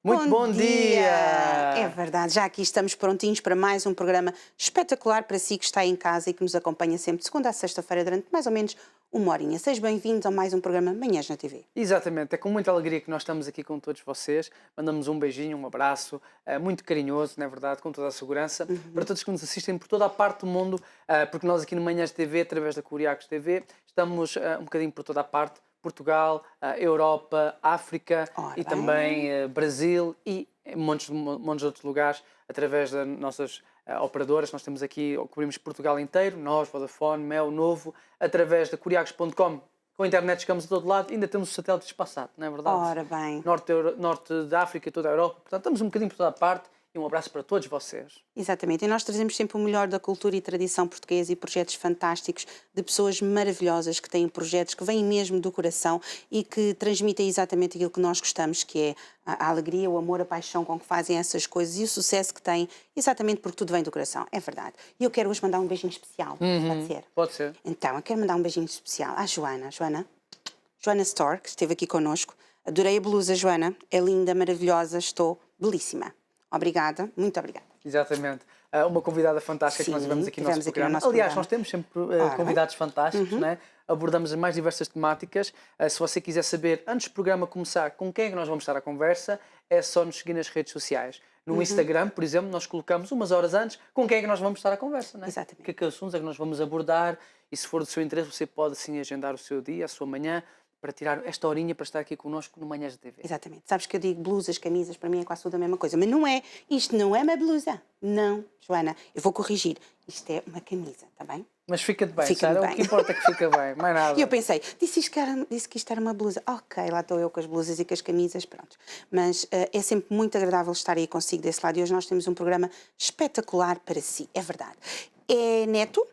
Muito bom dia! É verdade, já aqui estamos prontinhos para mais um programa espetacular para si que está em casa e que nos acompanha sempre de segunda a sexta-feira durante mais ou menos uma horinha. Sejam bem-vindos a mais um programa Manhãs na TV. Exatamente, é com muita alegria que nós estamos aqui com todos vocês. Mandamos um beijinho, um abraço, muito carinhoso, não é verdade, com toda a segurança, para todos que nos assistem por toda a parte do mundo, porque nós aqui no Manhãs TV, através da Curiacos TV, estamos um bocadinho por toda a parte. Portugal, Europa, África e também Brasil e montes de outros lugares através das nossas operadoras. Nós temos aqui, cobrimos Portugal inteiro, nós, Vodafone, Mel, Novo, através da Curiacos.com. Com a internet chegamos a todo lado, ainda temos o satélite espaçado, não é verdade? Ora bem. Norte da África e toda a Europa, portanto estamos um bocadinho por toda a parte. E um abraço para todos vocês. Exatamente, e nós trazemos sempre o melhor da cultura e tradição portuguesa e projetos fantásticos de pessoas maravilhosas que têm projetos que vêm mesmo do coração e que transmitem exatamente aquilo que nós gostamos, que é a alegria, o amor, a paixão com que fazem essas coisas e o sucesso que têm, exatamente porque tudo vem do coração, é verdade. E eu quero hoje mandar um beijinho especial, pode ser? Pode ser. Então, eu quero mandar um beijinho especial à Joana. Joana Store, que esteve aqui connosco. Adorei a blusa, Joana, é linda, maravilhosa, estou belíssima. Obrigada, muito obrigada. Exatamente. Uma convidada fantástica. Sim, que nós tivemos aqui no nosso programa. Aliás, nós temos sempre convidados fantásticos, né? Abordamos as mais diversas temáticas. Se você quiser saber, antes do programa começar, com quem é que nós vamos estar à conversa, é só nos seguir nas redes sociais. No Instagram, por exemplo, nós colocamos umas horas antes com quem é que nós vamos estar à conversa, né? Exatamente. Que assuntos é que nós vamos abordar e se for do seu interesse, você pode assim agendar o seu dia, a sua manhã, para tirar esta horinha para estar aqui connosco no Manhãs da TV. Exatamente. Sabes que eu digo blusas, camisas, para mim é quase tudo a mesma coisa. Mas não é. Isto não é uma blusa. Não, Joana. Eu vou corrigir. Isto é uma camisa, está bem? Mas fica-te bem, Sara. O que importa é que fica bem, mais nada. E eu pensei, disse que isto era uma blusa. Ok, lá estou eu com as blusas e com as camisas, pronto. Mas é sempre muito agradável estar aí consigo desse lado. E hoje nós temos um programa espetacular para si. É verdade. É neto,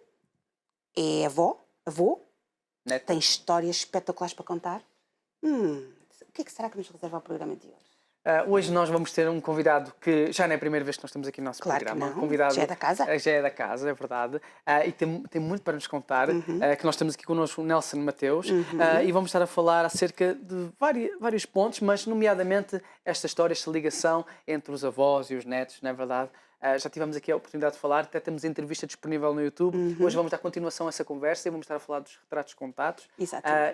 é avô, Neto. Tem histórias espetaculares para contar. O que é que será que nos reserva ao programa de hoje? Hoje nós vamos ter um convidado que já não é a primeira vez que nós estamos aqui no nosso programa. Que não. Um convidado, já é da casa? Já é da casa, é verdade. E tem muito para nos contar. Que nós temos aqui connosco o Nelson Mateus. E vamos estar a falar acerca de vários pontos, mas nomeadamente esta história, esta ligação entre os avós e os netos, não é verdade? Já tivemos aqui a oportunidade de falar, até temos a entrevista disponível no YouTube. Hoje vamos dar continuação a essa conversa e vamos estar a falar dos retratos contados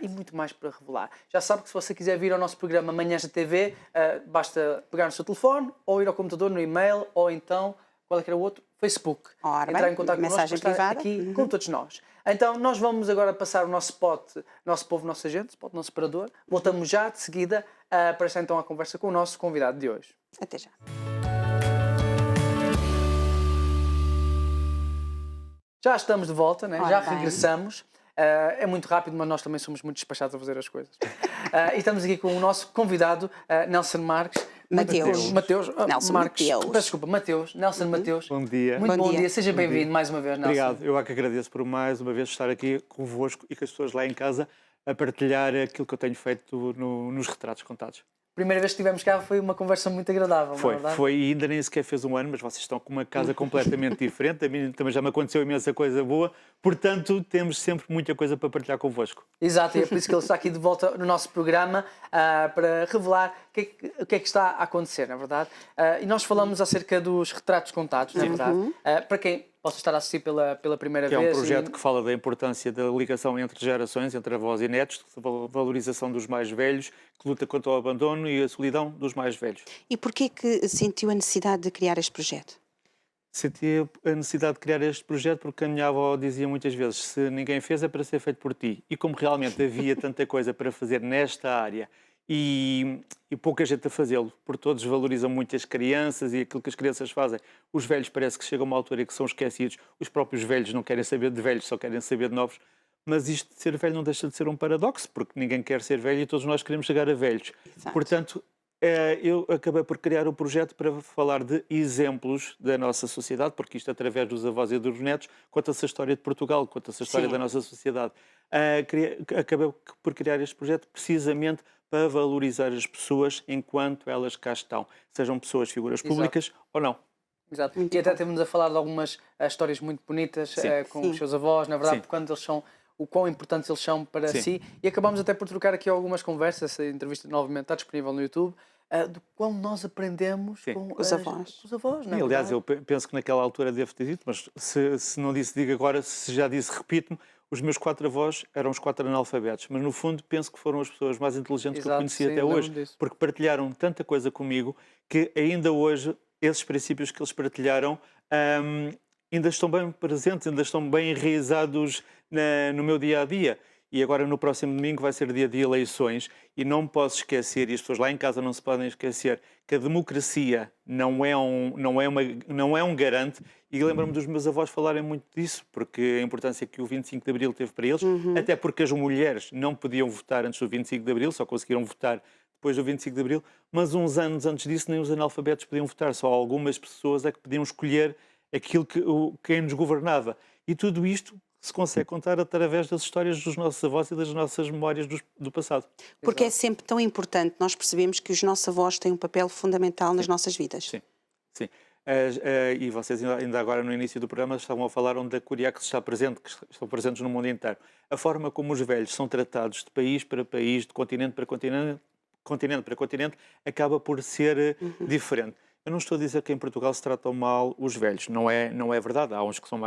e muito mais para revelar. Já sabe que se você quiser vir ao nosso programa Manhãs da TV, basta pegar no seu telefone ou ir ao computador, no e-mail ou então, qual é que era o outro? Facebook. Entrar em contato connosco para estar aqui com todos nós. Então nós vamos agora passar o nosso spot, nosso povo, nossa gente, spot, nosso separador. Voltamos já de seguida para estar então à conversa com o nosso convidado de hoje. Até já. Já estamos de volta, né? Já regressamos. É muito rápido, mas nós também somos muito despachados a fazer as coisas. E estamos aqui com o nosso convidado, Nelson Marques. Mateus. Nelson Mateus. Bom dia. Muito bom dia. Seja bem-vindo mais uma vez, Nelson. Obrigado. Eu é que agradeço por mais uma vez estar aqui convosco e com as pessoas lá em casa a partilhar aquilo que eu tenho feito nos retratos contados. Primeira vez que estivemos cá foi uma conversa muito agradável, não é verdade? Foi, e ainda nem sequer fez um ano, mas vocês estão com uma casa completamente diferente. A mim também já me aconteceu imensa coisa boa, portanto temos sempre muita coisa para partilhar convosco. Exato, e é por isso que ele está aqui de volta no nosso programa para revelar o que é que está a acontecer, na verdade. E nós falamos acerca dos retratos contados, na verdade. Para quem possa estar a assistir pela primeira vez. É um projeto que fala da importância da ligação entre gerações, entre avós e netos, da valorização dos mais velhos, que luta contra o abandono e a solidão dos mais velhos. E porquê que sentiu a necessidade de criar este projeto? Senti a necessidade de criar este projeto porque a minha avó dizia muitas vezes: se ninguém fez é para ser feito por ti. E como realmente havia tanta coisa para fazer nesta área e pouca gente a fazê-lo, porque todos valorizam muito as crianças e aquilo que as crianças fazem. Os velhos parece que chegam a uma altura em que são esquecidos, os próprios velhos não querem saber de velhos, só querem saber de novos. Mas isto de ser velho não deixa de ser um paradoxo, porque ninguém quer ser velho e todos nós queremos chegar a velhos. Exato. Portanto, eu acabei por criar o projeto para falar de exemplos da nossa sociedade, porque isto, através dos avós e dos netos, conta-se a história de Portugal, conta-se a história da nossa sociedade. Acabei por criar este projeto precisamente para valorizar as pessoas enquanto elas cá estão, sejam pessoas, figuras públicas ou não. Exato. E até temos a falar de algumas histórias muito bonitas com os seus avós, na verdade, quando eles são o quão importantes eles são para si. E acabamos até por trocar aqui algumas conversas. Essa entrevista novamente está disponível no YouTube. do qual nós aprendemos com os avós. os avós, não é? Aliás, eu penso que naquela altura devo ter dito, mas se não disse, digo agora, se já disse, repito-me, os meus 4 avós eram os 4 analfabetos, mas no fundo penso que foram as pessoas mais inteligentes que eu conheci até hoje, porque partilharam tanta coisa comigo que ainda hoje esses princípios que eles partilharam ainda estão bem presentes, ainda estão bem enraizados no meu dia-a-dia. E agora no próximo domingo vai ser dia de eleições e não me posso esquecer, e as pessoas lá em casa não se podem esquecer, que a democracia não é um garante, e lembro-me dos meus avós falarem muito disso, porque a importância que o 25 de Abril teve para eles, até porque as mulheres não podiam votar antes do 25 de Abril, só conseguiram votar depois do 25 de Abril, mas uns anos antes disso nem os analfabetos podiam votar, só algumas pessoas é que podiam escolher aquilo quem nos governava. E tudo isto se consegue contar através das histórias dos nossos avós e das nossas memórias do passado. Porque é sempre tão importante nós percebemos que os nossos avós têm um papel fundamental nas nossas vidas. Sim, sim. E vocês ainda agora no início do programa estavam a falar onde a Curiaco está presente, que estão presentes no mundo inteiro. A forma como os velhos são tratados de país para país, de continente para continente, acaba por ser diferente. Eu não estou a dizer que em Portugal se tratam mal os velhos, não é verdade. Há uns que são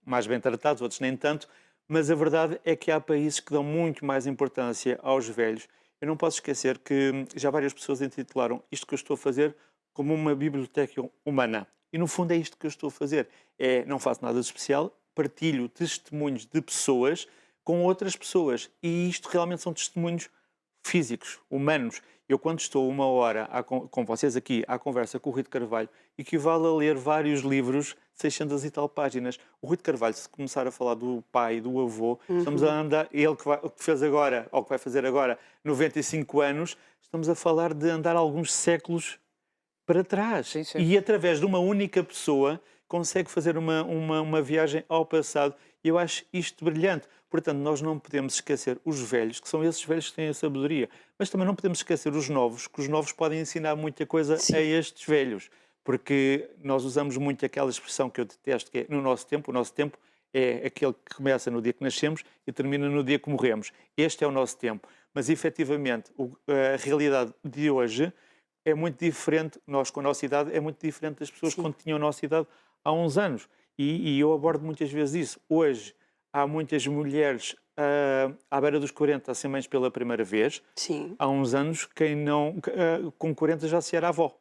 mais bem tratados, outros nem tanto, mas a verdade é que há países que dão muito mais importância aos velhos. Eu não posso esquecer que já várias pessoas intitularam isto que eu estou a fazer como uma biblioteca humana. E no fundo é isto que eu estou a fazer. Não faço nada de especial, partilho testemunhos de pessoas com outras pessoas. E isto realmente são testemunhos físicos, humanos. Eu, quando estou 1 hora com vocês aqui à conversa com o Rui de Carvalho, equivale a ler vários livros de 600 e tal páginas. O Rui de Carvalho, se começar a falar do pai, do avô, estamos a andar, ele que fez agora, ou que vai fazer agora, 95 anos, estamos a falar de andar alguns séculos para trás. Sim, sim. E através de uma única pessoa consegue fazer uma viagem ao passado. E eu acho isto brilhante. Portanto, nós não podemos esquecer os velhos, que são esses velhos que têm a sabedoria, mas também não podemos esquecer os novos, que os novos podem ensinar muita coisa a estes velhos, porque nós usamos muito aquela expressão que eu detesto, que é no nosso tempo. O nosso tempo é aquele que começa no dia que nascemos e termina no dia que morremos. Este é o nosso tempo. Mas, efetivamente, a realidade de hoje é muito diferente, nós com a nossa idade, é muito diferente das pessoas quando tinham a nossa idade há uns anos. E eu abordo muitas vezes isso. Hoje, há muitas mulheres à beira dos 40 a ser mães pela primeira vez. Sim. Há uns anos, quem não, com 40 já se era avó.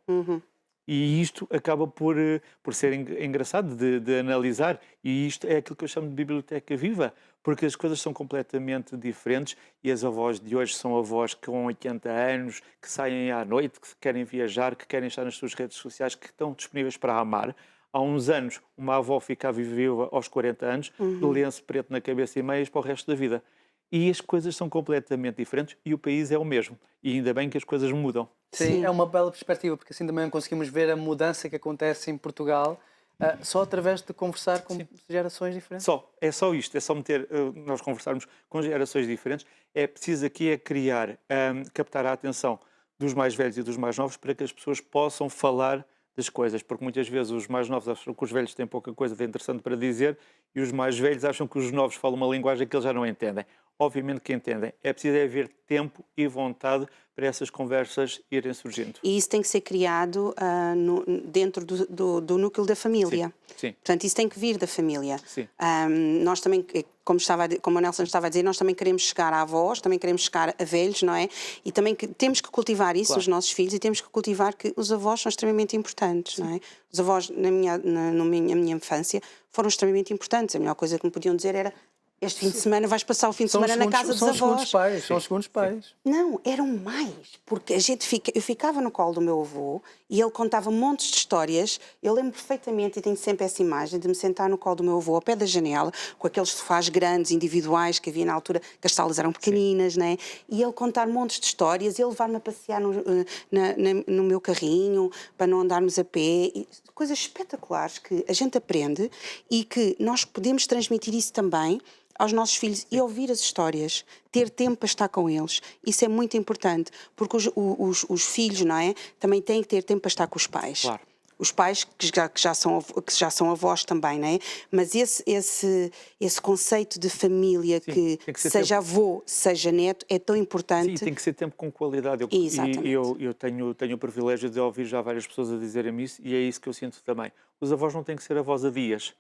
E isto acaba por ser engraçado de analisar. E isto é aquilo que eu chamo de biblioteca viva, porque as coisas são completamente diferentes e as avós de hoje são avós com 80 anos, que saem à noite, que querem viajar, que querem estar nas suas redes sociais, que estão disponíveis para amar. Há uns anos, uma avó ficava viva aos 40 anos, de lenço preto na cabeça e meias para o resto da vida. E as coisas são completamente diferentes e o país é o mesmo. E ainda bem que as coisas mudam. Sim, é uma bela perspectiva, porque assim também conseguimos ver a mudança que acontece em Portugal só através de conversar com gerações diferentes. É só isto, é só nós conversarmos com gerações diferentes. É preciso aqui criar, captar a atenção dos mais velhos e dos mais novos para que as pessoas possam falar das coisas, porque muitas vezes os mais novos acham que os velhos têm pouca coisa de interessante para dizer e os mais velhos acham que os novos falam uma linguagem que eles já não entendem. Obviamente que entendem. É preciso haver tempo e vontade para essas conversas irem surgindo. E isso tem que ser criado dentro do núcleo da família. Sim. Portanto, isso tem que vir da família. Sim. Nós também, como o Nelson estava a dizer, nós também queremos chegar a avós, também queremos chegar a velhos, não é? E também temos que cultivar isso nos nossos filhos e temos que cultivar que os avós são extremamente importantes, não é? Os avós, na minha infância, foram extremamente importantes. A melhor coisa que me podiam dizer era: este fim de semana vais passar o fim de semana na casa dos avós. São os segundos pais. Não, eram mais, porque eu ficava no colo do meu avô e ele contava montes de histórias. Eu lembro perfeitamente, e tenho sempre essa imagem, de me sentar no colo do meu avô, ao pé da janela, com aqueles sofás grandes, individuais, que havia na altura, que as salas eram pequeninas, né? E ele contar montes de histórias, ele levar-me a passear no meu carrinho, para não andarmos a pé. E coisas espetaculares que a gente aprende e que nós podemos transmitir isso também aos nossos filhos e ouvir as histórias, ter tempo para estar com eles. Isso é muito importante, porque os filhos, não é? Também têm que ter tempo para estar com os pais. Claro. os pais que já são avós também, não é? Mas esse conceito de família, sim, que seja avô, seja neto, é tão importante. Sim, tem que ser tempo com qualidade. Exatamente. Eu tenho o privilégio de ouvir já várias pessoas a dizerem-me isso, e é isso que eu sinto também. Os avós não têm que ser avós a dias,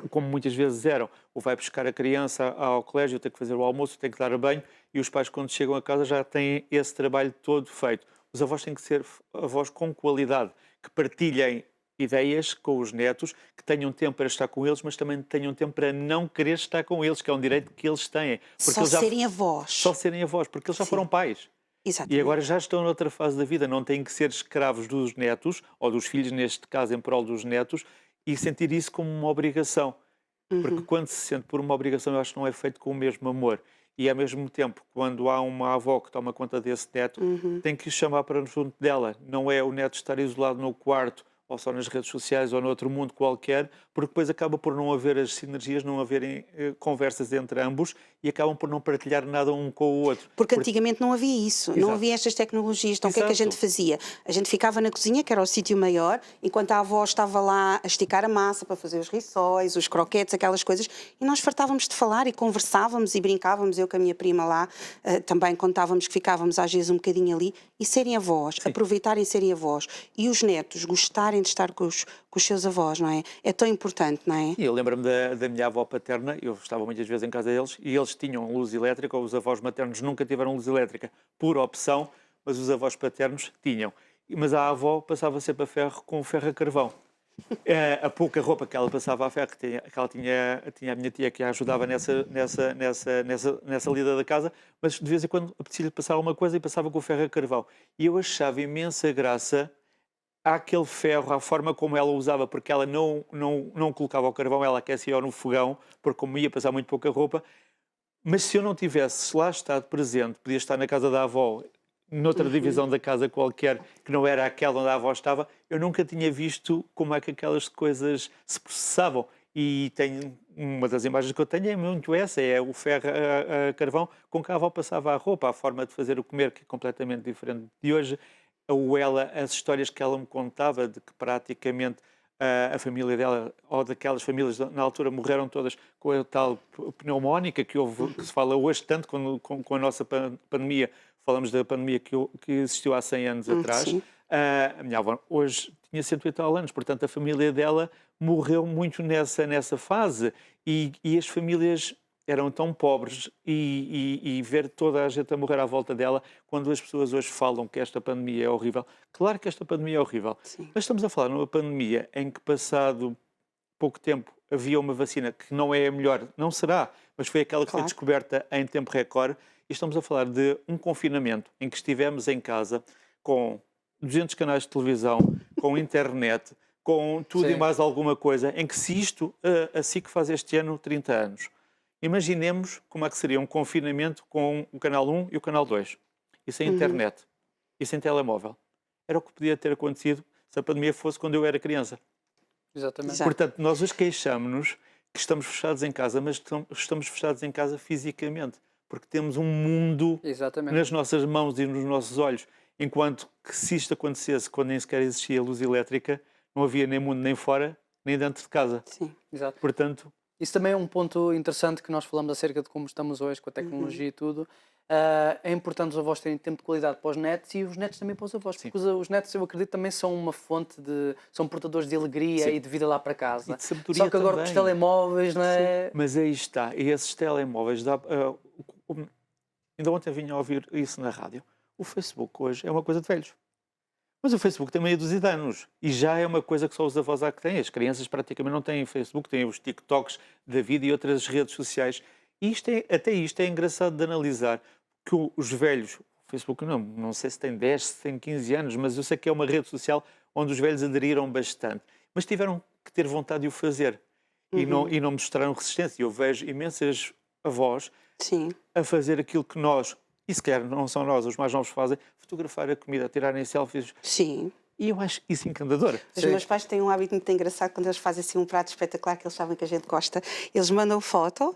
como muitas vezes eram. Ou vai buscar a criança ao colégio, tem que fazer o almoço, tem que dar banho, e os pais, quando chegam a casa, já têm esse trabalho todo feito. Os avós têm que ser avós com qualidade, que partilhem ideias com os netos, que tenham tempo para estar com eles, mas também tenham tempo para não querer estar com eles, que é um direito que eles têm. Só serem avós. Só serem avós, porque eles já foram pais. Exatamente. E agora já estão noutra fase da vida, não têm que ser escravos dos netos, ou dos filhos, neste caso, em prol dos netos, e sentir isso como uma obrigação. Porque quando se sente por uma obrigação, eu acho que não é feito com o mesmo amor. E, ao mesmo tempo, quando há uma avó que toma conta desse neto, tem que o chamar para junto dela. Não é o neto estar isolado no quarto, ou só nas redes sociais, ou noutro mundo qualquer, porque depois acaba por não haver as sinergias, não haverem conversas entre ambos, e acabam por não partilhar nada um com o outro. Porque antigamente não havia isso, Exato. não havia estas tecnologias. Então o que é que a gente fazia? A gente ficava na cozinha, que era o sítio maior, enquanto a avó estava lá a esticar a massa para fazer os rissóis, os croquetes, aquelas coisas, e nós fartávamos de falar e conversávamos e brincávamos, eu com a minha prima lá, também contávamos que ficávamos às vezes um bocadinho ali, e serem avós, aproveitarem serem avós, e os netos gostarem de estar com os seus avós, não é? É tão importante, não é? E eu lembro-me da minha avó paterna, eu estava muitas vezes em casa deles, e eles tinham luz elétrica, ou os avós maternos nunca tiveram luz elétrica por opção, mas os avós paternos tinham. Mas a avó passava sempre a ferro com ferro a carvão. A pouca roupa que ela passava a ferro, que ela tinha a minha tia que a ajudava nessa lida da casa, mas de vez em quando apetecia-lhe passar alguma coisa e passava com o ferro a carvão. E eu achava imensa graça àquele ferro, à forma como ela usava, porque ela não colocava o carvão, ela aquecia no fogão, porque como ia passar muito pouca roupa. Mas se eu não tivesse lá estado presente, podia estar na casa da avó, noutra divisão da casa qualquer, que não era aquela onde a avó estava, eu nunca tinha visto como é que aquelas coisas se processavam. E uma das imagens que eu tenho é muito essa, é o ferro a carvão com que a avó passava a roupa, a forma de fazer o comer, que é completamente diferente de hoje. Ou ela, as histórias que ela me contava de que praticamente a família dela, ou daquelas famílias na altura, morreram todas com a tal pneumónica que se fala hoje tanto com a nossa pandemia. Falamos da pandemia que existiu há 100 anos atrás. A minha avó hoje tinha 100 e tal anos, portanto a família dela morreu muito nessa fase. E as famílias eram tão pobres, e ver toda a gente a morrer à volta dela, quando as pessoas hoje falam que esta pandemia é horrível. Claro que esta pandemia é horrível, mas estamos a falar numa pandemia em que, passado pouco tempo, havia uma vacina que não é a melhor, não será, mas foi aquela que foi descoberta em tempo recorde, e estamos a falar de um confinamento em que estivemos em casa com 200 canais de televisão, com internet, com tudo e mais alguma coisa, em que se isto, a SIC faz este ano 30 anos. Imaginemos como é que seria um confinamento com o Canal 1 e o Canal 2. E sem internet. E sem telemóvel. Era o que podia ter acontecido se a pandemia fosse quando eu era criança. Exatamente. Portanto, nós hoje queixamos-nos que estamos fechados em casa, mas estamos fechados em casa fisicamente. Porque temos um mundo nas nossas mãos e nos nossos olhos. Enquanto que, se isto acontecesse quando nem sequer existia luz elétrica, não havia nem mundo nem fora, nem dentro de casa. Sim. Exato. Portanto, isso também é um ponto interessante que nós falamos acerca de como estamos hoje com a tecnologia e tudo. É importante os avós terem tempo de qualidade para os netos, e os netos também para os avós. Porque os netos, eu acredito, também são uma fonte são portadores de alegria e de vida lá para casa. E de sabedoria. Só que agora com os telemóveis, não é? Mas aí está, e esses telemóveis, ainda ontem vinha a ouvir isso na rádio. O Facebook hoje é uma coisa de velhos. Mas o Facebook tem meia dúzia de anos, e já é uma coisa que só os avós que têm. As crianças praticamente não têm Facebook, têm os TikToks da vida e outras redes sociais. E até isto é engraçado de analisar, que os velhos, o Facebook não sei se tem 10, se tem 15 anos, mas eu sei que é uma rede social onde os velhos aderiram bastante. Mas tiveram que ter vontade de o fazer e não mostraram resistência. Eu vejo imensas avós a fazer aquilo que nós, e se calhar não são nós, os mais novos fazem, fotografar a comida, tirarem selfies. Sim. E eu acho isso encantador. Os meus pais têm um hábito muito engraçado, quando eles fazem assim um prato espetacular que eles sabem que a gente gosta, eles mandam foto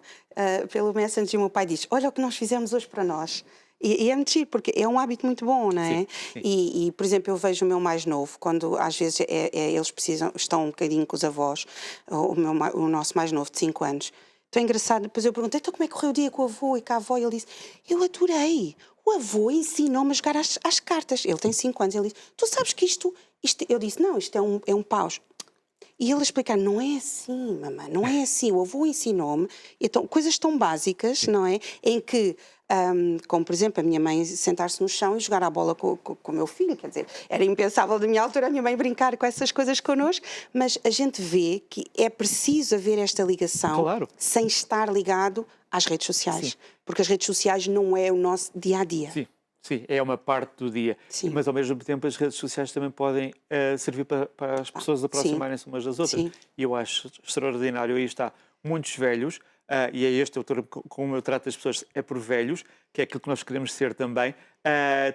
pelo Messenger, e o meu pai diz: olha o que nós fizemos hoje para nós. E é muito giro, porque é um hábito muito bom, não é? Sim, sim. E, por exemplo, eu vejo o meu mais novo, quando às vezes eles estão um bocadinho com os avós, o nosso mais novo, de 5 anos. Então é engraçado, depois eu perguntei, então como é que correu o dia com o avô e com a avó? E ele disse, eu adorei, o avô ensinou-me a jogar às cartas. Ele tem 5 anos, ele disse, tu sabes que isto... Eu disse, não, isto é um paus. E ele a explicar, não é assim, mamãe, não é assim. O avô ensinou-me, então, coisas tão básicas, não é? Em que, como por exemplo, a minha mãe sentar-se no chão e jogar a bola com o meu filho, quer dizer, era impensável da minha altura a minha mãe brincar com essas coisas connosco, mas a gente vê que é preciso haver esta ligação, Claro, sem estar ligado às redes sociais. sim. Porque as redes sociais não é o nosso dia-a-dia. Sim, sim, é uma parte do dia. Sim. Mas ao mesmo tempo as redes sociais também podem servir para as pessoas aproximarem-se umas das outras. Sim. E eu acho extraordinário. Aí está, muitos velhos, e é este o termo como eu trato as pessoas, é por velhos, que é aquilo que nós queremos ser também,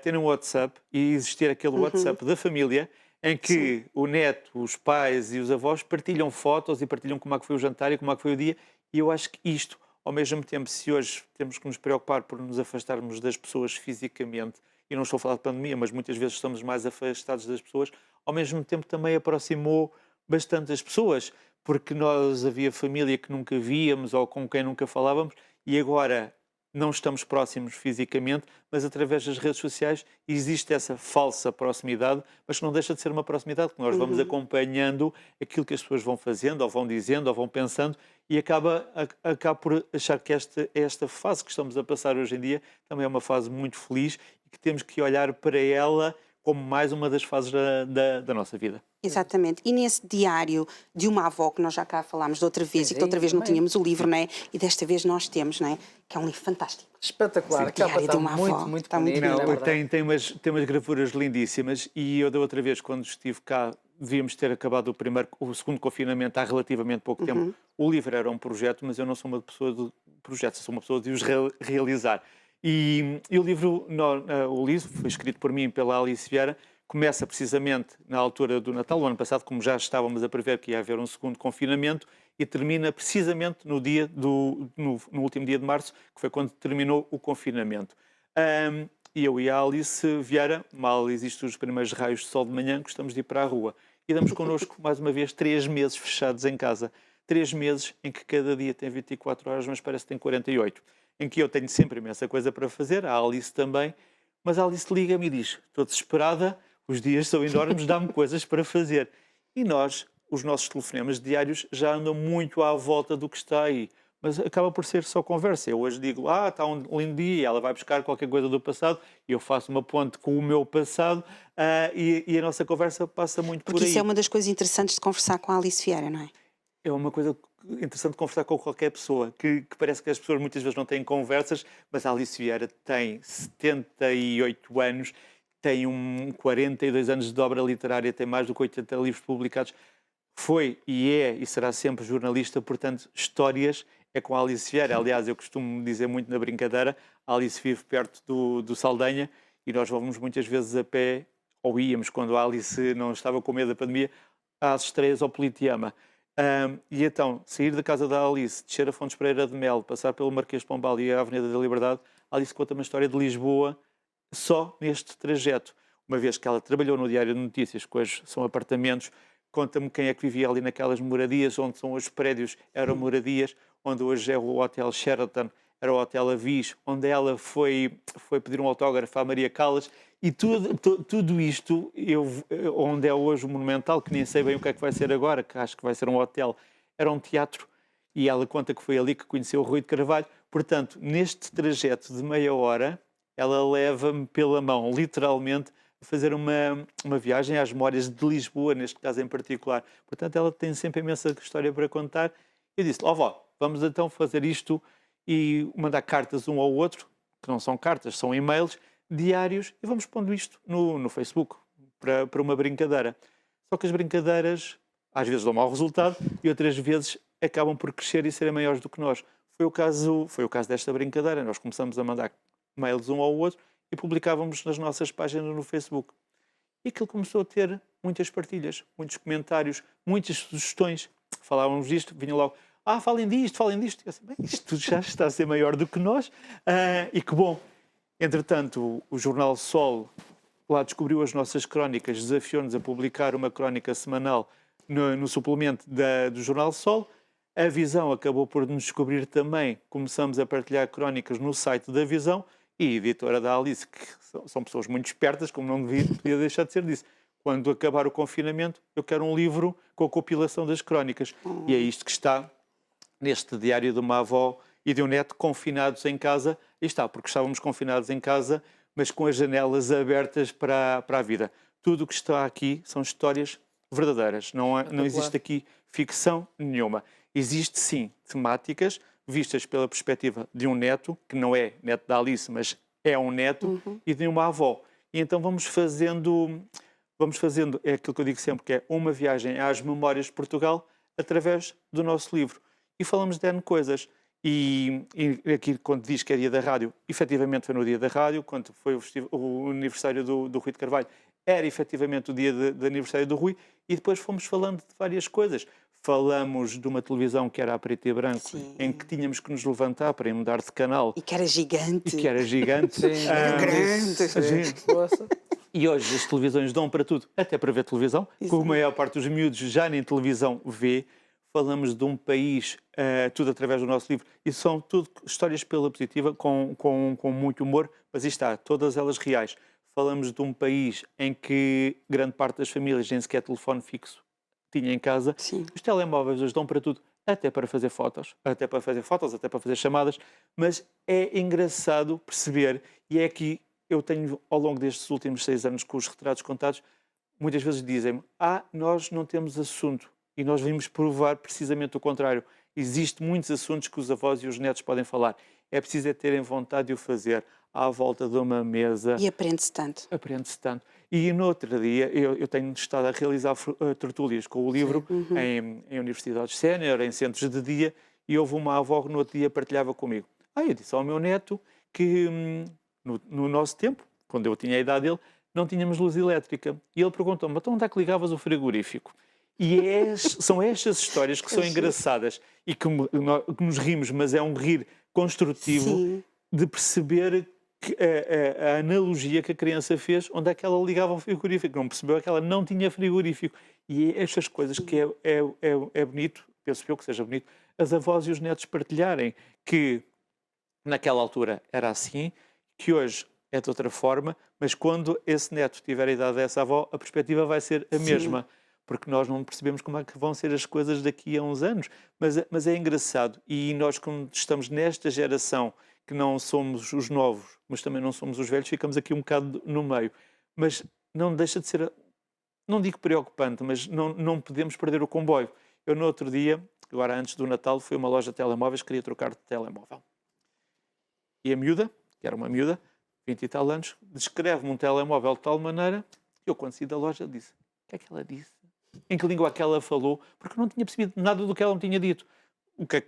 terem um WhatsApp e existir aquele WhatsApp da família em que o neto, os pais e os avós partilham fotos e partilham como é que foi o jantar e como é que foi o dia. E eu acho que isto, ao mesmo tempo, se hoje temos que nos preocupar por nos afastarmos das pessoas fisicamente, e não estou a falar de pandemia, mas muitas vezes estamos mais afastados das pessoas, ao mesmo tempo também aproximou bastante as pessoas, porque nós havia família que nunca víamos ou com quem nunca falávamos, e agora não estamos próximos fisicamente, mas através das redes sociais existe essa falsa proximidade, mas que não deixa de ser uma proximidade, que nós vamos acompanhando aquilo que as pessoas vão fazendo, ou vão dizendo, ou vão pensando, e acaba por achar que esta fase que estamos a passar hoje em dia também é uma fase muito feliz e que temos que olhar para ela como mais uma das fases da nossa vida. Exatamente. E nesse diário de uma avó, que nós já cá falámos de outra vez, e que outra vez não tínhamos o livro, não é? E desta vez nós temos, não é? Que é um livro fantástico. Espetacular. A capa está muito Está muito bonita. linda. Tem umas gravuras lindíssimas e eu da outra vez, quando estive cá, devíamos ter acabado o segundo confinamento há relativamente pouco tempo. O livro era um projeto, mas eu não sou uma pessoa de projetos, sou uma pessoa de os realizar. E o livro foi escrito por mim pela Alice Vieira, começa precisamente na altura do Natal, o ano passado, como já estávamos a prever que ia haver um segundo confinamento, e termina precisamente no último dia de março, que foi quando terminou o confinamento. E eu e a Alice Vieira, mal existem os primeiros raios de sol de manhã, gostamos de ir para a rua. E damos connosco, mais uma vez, 3 meses fechados em casa. 3 meses em que cada dia tem 24 horas, mas parece que tem 48. Em que eu tenho sempre imensa coisa para fazer, a Alice também, mas a Alice liga-me e diz, estou desesperada, os dias são enormes, dá-me coisas para fazer. E nós, os nossos telefonemas diários, já andam muito à volta do que está aí. Mas acaba por ser só conversa. Eu hoje digo, está um lindo dia, ela vai buscar qualquer coisa do passado, e eu faço uma ponte com o meu passado, e a nossa conversa passa muito por aí. Porque isso é uma das coisas interessantes de conversar com a Alice Vieira, não é? É uma coisa interessante de conversar com qualquer pessoa, que parece que as pessoas muitas vezes não têm conversas, mas a Alice Vieira tem 78 anos, tem 42 anos de obra literária, tem mais do que 80 livros publicados, foi e será sempre jornalista, portanto, histórias é com a Alice Vieira. Aliás, eu costumo dizer muito na brincadeira, a Alice vive perto do Saldanha e nós vamos muitas vezes a pé, ou íamos quando a Alice não estava com medo da pandemia, às estreias ao Politeama. E então, sair da casa da Alice, descer a Fontes Pereira de Melo, passar pelo Marquês de Pombal e a Avenida da Liberdade, a Alice conta uma história de Lisboa só neste trajeto. Uma vez que ela trabalhou no Diário de Notícias, que hoje são apartamentos, conta-me quem é que vivia ali naquelas moradias, onde são os prédios, eram moradias, onde hoje é o Hotel Sheraton, era o Hotel Avis, onde ela foi pedir um autógrafo à Maria Callas, e tudo isto, onde é hoje o Monumental, que nem sei bem o que é que vai ser agora, que acho que vai ser um hotel, era um teatro, e ela conta que foi ali que conheceu o Rui de Carvalho. Portanto, neste trajeto de meia hora, ela leva-me pela mão, literalmente, a fazer uma viagem às memórias de Lisboa, neste caso em particular. Portanto, ela tem sempre imensa história para contar. Eu disse, vó, vamos então fazer isto e mandar cartas um ao outro, que não são cartas, são e-mails, diários, e vamos pondo isto no Facebook, para uma brincadeira. Só que as brincadeiras, às vezes dão mau resultado, e outras vezes acabam por crescer e serem maiores do que nós. Foi o caso desta brincadeira. Nós começamos a mandar mails um ao outro e publicávamos nas nossas páginas no Facebook. E aquilo começou a ter muitas partilhas, muitos comentários, muitas sugestões. Falávamos disto, vinha logo, falem disto. Eu disse, bem, isto já está a ser maior do que nós, e que bom. Entretanto, o jornal Sol lá descobriu as nossas crónicas, desafiou-nos a publicar uma crónica semanal no suplemento do jornal Sol. A Visão acabou por nos descobrir também, começamos a partilhar crónicas no site da Visão, e a editora da Alice, que são pessoas muito espertas, como não podia deixar de ser, disse: quando acabar o confinamento, eu quero um livro com a compilação das crónicas. E é isto que está neste diário de uma avó e de um neto confinados em casa. E está, porque estávamos confinados em casa, mas com as janelas abertas para a vida. Tudo o que está aqui são histórias verdadeiras. Não existe aqui ficção nenhuma. Existe, sim, temáticas vistas pela perspectiva de um neto, que não é neto da Alice, mas é um neto, e de uma avó. E então vamos fazendo, é aquilo que eu digo sempre, que é uma viagem às memórias de Portugal através do nosso livro. E falamos de N coisas. E aqui, quando diz que é dia da rádio, efetivamente foi no dia da rádio. Quando foi o aniversário do Rui de Carvalho, era efetivamente o dia de aniversário do Rui. E depois fomos falando de várias coisas. Falamos de uma televisão que era a preto e branco, sim, em que tínhamos que nos levantar para ir mudar de canal. E que era gigante. Sim, era grande. Sim. E hoje as televisões dão para tudo, até para ver televisão. Como a maior parte dos miúdos já nem televisão vê. Falamos de um país, tudo através do nosso livro. E são tudo histórias pela positiva, com muito humor, mas está, todas elas reais. Falamos de um país em que grande parte das famílias nem sequer telefone fixo tinha em casa. Sim. Os telemóveis hoje dão para tudo, até para fazer fotos, até para fazer chamadas, mas é engraçado perceber, e é que eu tenho, ao longo destes últimos 6 anos, com os retratos contados, muitas vezes dizem-me: nós não temos assunto, e nós vimos provar precisamente o contrário. Existem muitos assuntos que os avós e os netos podem falar. É preciso terem vontade de o fazer à volta de uma mesa. E aprende-se tanto. Aprende-se tanto. E no outro dia, eu tenho estado a realizar tertúlias com o livro em universidades sénior, em centros de dia, e houve uma avó que no outro dia partilhava comigo. Eu disse ao meu neto que no nosso tempo, quando eu tinha a idade dele, não tínhamos luz elétrica. E ele perguntou-me: então onde é que ligavas o frigorífico? E são estas histórias que são engraçadas e que nos rimos, mas é um rir construtivo. Sim. De perceber que a analogia que a criança fez, onde é que ela ligava ao frigorífico. Não percebeu que ela não tinha frigorífico. E é estas coisas que é bonito, penso eu que seja bonito, as avós e os netos partilharem, que naquela altura era assim, que hoje é de outra forma, mas quando esse neto tiver a idade dessa avó, a perspectiva vai ser a mesma. Porque nós não percebemos como é que vão ser as coisas daqui a uns anos. Mas é engraçado. E nós, quando estamos nesta geração, que não somos os novos, mas também não somos os velhos, ficamos aqui um bocado no meio. Mas não deixa de ser, não digo preocupante, mas não podemos perder o comboio. Eu, no outro dia, agora antes do Natal, fui a uma loja de telemóveis, queria trocar de telemóvel. E a miúda, que era uma miúda, 20 e tal anos, descreve-me um telemóvel de tal maneira que eu, quando saí da loja, disse: o que é que ela disse? Em que língua é que ela falou? Porque eu não tinha percebido nada do que ela me tinha dito.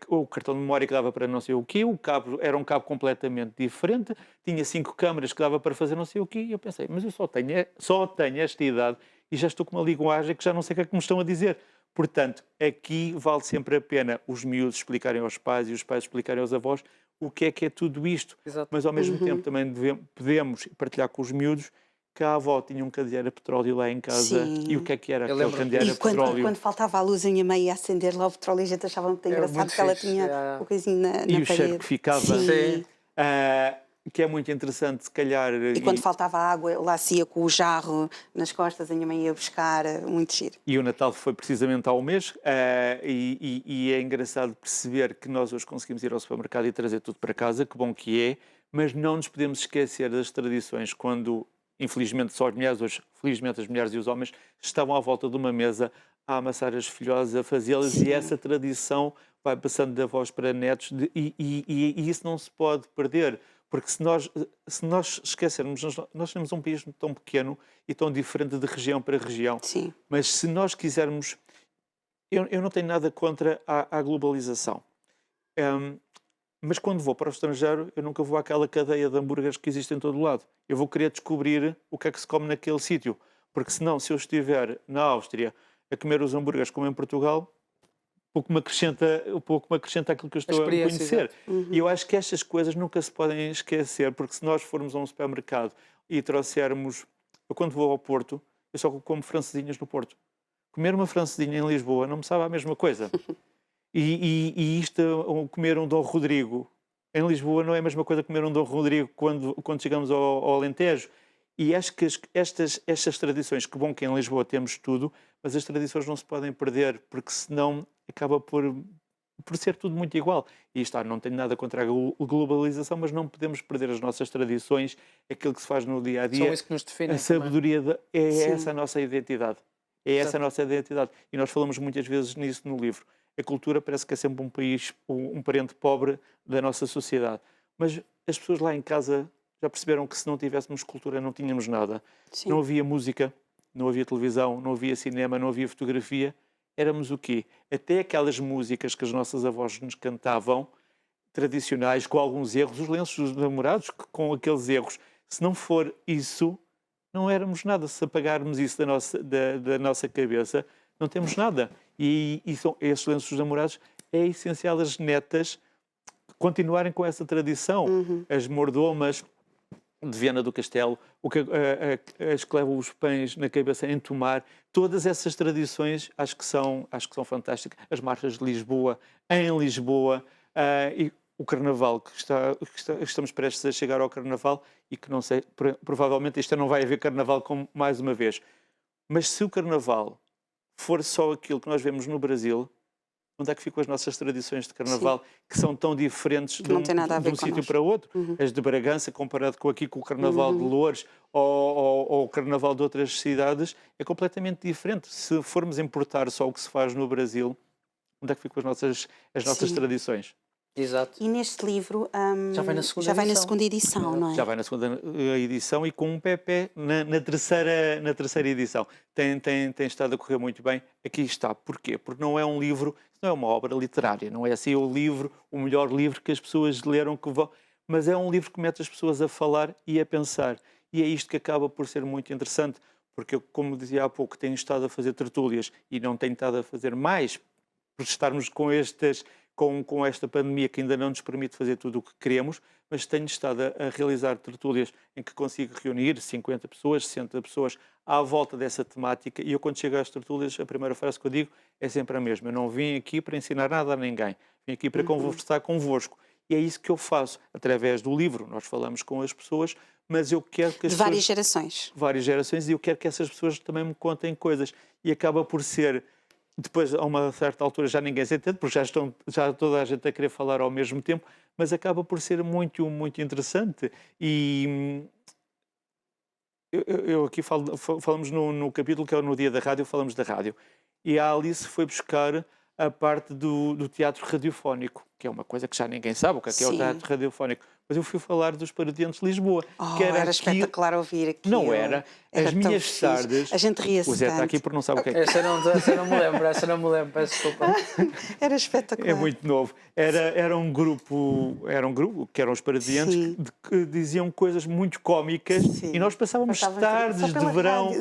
O cartão de memória que dava para não sei o quê, o cabo era um cabo completamente diferente, tinha 5 câmaras que dava para fazer não sei o quê, e eu pensei: mas eu só tenho esta idade e já estou com uma linguagem que já não sei o que é que me estão a dizer. Portanto, aqui vale sempre a pena os miúdos explicarem aos pais e os pais explicarem aos avós o que é tudo isto. Exato. Mas ao mesmo tempo também podemos partilhar com os miúdos que a avó tinha um candeeiro a petróleo lá em casa. Sim. E o que era aquele candeeiro a petróleo? Quando faltava a luz, a minha mãe ia acender lá o petróleo, e a gente achava muito engraçado, porque ela tinha o coisinho na parede. E o cheiro que ficava. Sim. Que é muito interessante, se calhar. E quando faltava água, lá se ia com o jarro nas costas, a minha mãe ia buscar, muito giro. E o Natal foi precisamente ao mês, e é engraçado perceber que nós hoje conseguimos ir ao supermercado e trazer tudo para casa, que bom que é, mas não nos podemos esquecer das tradições, quando, infelizmente, só as mulheres, hoje, felizmente, as mulheres e os homens estavam à volta de uma mesa a amassar as filhosas, a fazê-las, e essa tradição vai passando de avós para netos, e isso não se pode perder. Porque se nós esquecermos, nós temos um país tão pequeno e tão diferente de região para região. Sim. Mas se nós quisermos... Eu não tenho nada contra a globalização. Mas quando vou para o estrangeiro, eu nunca vou àquela cadeia de hambúrgueres que existe em todo o lado. Eu vou querer descobrir o que é que se come naquele sítio. Porque senão, se eu estiver na Áustria a comer os hambúrgueres como em Portugal, pouco me acrescenta aquilo que eu estou a conhecer. E eu acho que estas coisas nunca se podem esquecer, porque se nós formos a um supermercado e trouxermos... Eu quando vou ao Porto, eu só como francesinhas no Porto. Comer uma francesinha em Lisboa não me sabe a mesma coisa. E comer um Dom Rodrigo em Lisboa não é a mesma coisa que comer um Dom Rodrigo quando chegamos ao Alentejo. E acho que estas tradições, que bom que em Lisboa temos tudo, mas as tradições não se podem perder, porque senão acaba por ser tudo muito igual. E não tenho nada contra a globalização, mas não podemos perder as nossas tradições, aquilo que se faz no dia a dia. São isso que nos define. A sabedoria essa a nossa identidade. É essa a nossa identidade. E nós falamos muitas vezes nisso no livro. A cultura parece que é sempre um parente pobre da nossa sociedade. Mas as pessoas lá em casa já perceberam que se não tivéssemos cultura não tínhamos nada. Sim. Não havia música, não havia televisão, não havia cinema, não havia fotografia. Éramos o quê? Até aquelas músicas que as nossas avós nos cantavam, tradicionais, com alguns erros, os lenços dos namorados com aqueles erros. Se não for isso, não éramos nada. Se apagarmos isso da nossa cabeça, não temos nada. E são esses lenços dos namorados, é essencial as netas continuarem com essa tradição. As mordomas de Viana do Castelo, as que levam os pães na cabeça a entomar, todas essas tradições acho que são fantásticas. As marchas de Lisboa, em Lisboa, e o Carnaval, estamos prestes a chegar ao Carnaval e que não sei, provavelmente este ano não vai haver Carnaval como mais uma vez. Mas se o Carnaval for só aquilo que nós vemos no Brasil, onde é que ficam as nossas tradições de Carnaval, que são tão diferentes de um sítio para outro? As de Bragança, comparado com o Carnaval de Loures ou o Carnaval de outras cidades, é completamente diferente. Se formos importar só o que se faz no Brasil, onde é que ficam as nossas tradições? Exato. E neste livro já vai na segunda edição, não é? Já vai na segunda edição e com um pé na terceira edição. Tem estado a correr muito bem. Aqui está. Porquê? Porque não é um livro, não é uma obra literária, não é assim o melhor livro que as pessoas leram, mas é um livro que mete as pessoas a falar e a pensar. E é isto que acaba por ser muito interessante, porque eu, como dizia há pouco, tenho estado a fazer tertúlias e não tenho estado a fazer mais, por estarmos com esta pandemia que ainda não nos permite fazer tudo o que queremos, mas tenho estado a realizar tertúlias em que consigo reunir 50 pessoas, 60 pessoas à volta dessa temática, e eu quando chego às tertúlias, a primeira frase que eu digo é sempre a mesma: eu não vim aqui para ensinar nada a ninguém, vim aqui para conversar convosco. E é isso que eu faço, através do livro. Nós falamos com as pessoas, mas eu quero que as pessoas... várias gerações. Várias gerações, e eu quero que essas pessoas também me contem coisas. E acaba por ser... Depois, a uma certa altura, já ninguém se entende, porque já toda a gente a querer falar ao mesmo tempo, mas acaba por ser muito, muito interessante. E eu aqui falamos no capítulo que é no Dia da Rádio, falamos da rádio. E a Alice foi buscar a parte do teatro radiofónico, que é uma coisa que já ninguém sabe o que é o teatro radiofónico. Mas eu fui falar dos Parodiantes de Lisboa. Que era espetacular ouvir aqui. Não era. As minhas tardes... A gente ria-se. O Zé está aqui porque não sabe o que é. Essa não me lembro, peço desculpa. Era espetacular. É muito novo. Era um grupo que eram os Parodiantes, que diziam coisas muito cómicas. Sim. E nós passávamos tardes de verão.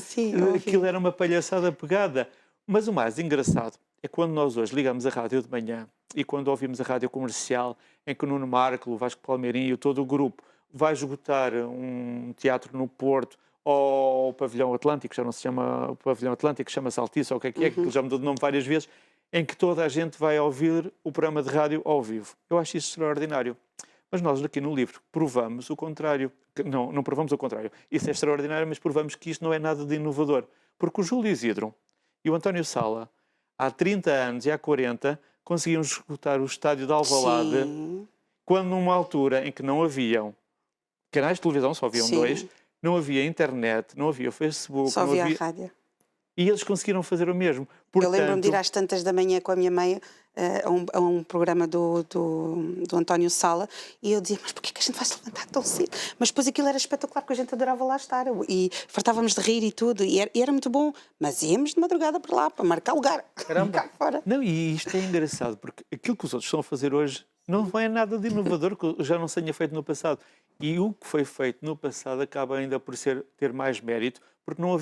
Aquilo era uma palhaçada pegada. Mas o mais engraçado é quando nós hoje ligamos a rádio de manhã e quando ouvimos a rádio comercial, em que o Nuno Marco, o Vasco Palmeirinho e todo o grupo vai esgotar um teatro no Porto ou o Pavilhão Atlântico, já não se chama o Pavilhão Atlântico, chama-se Altice, ou o que é, que ele já mudou de nome várias vezes, em que toda a gente vai ouvir o programa de rádio ao vivo. Eu acho isso extraordinário. Mas nós aqui no livro provamos o contrário. Não provamos o contrário. Isso é extraordinário, mas provamos que isto não é nada de inovador. Porque o Júlio Isidro e o António Sala, há 30 anos e há 40, conseguiam esgotar o estádio de Alvalade, quando numa altura em que não haviam canais de televisão, só haviam 2, não havia internet, não havia Facebook, só havia a rádio. E eles conseguiram fazer o mesmo. Portanto, eu lembro-me de ir às tantas da manhã com a minha mãe a um programa do António Sala, e eu dizia, mas porquê que a gente vai se levantar tão cedo? Mas depois aquilo era espetacular, porque a gente adorava lá estar, e fartávamos de rir e tudo, e era muito bom, mas íamos de madrugada para lá, para marcar lugar. Caramba! Fora. Não, e isto é engraçado, porque aquilo que os outros estão a fazer hoje não é nada de inovador, que já não se tenha feito no passado. E o que foi feito no passado acaba ainda por ter mais mérito, porque não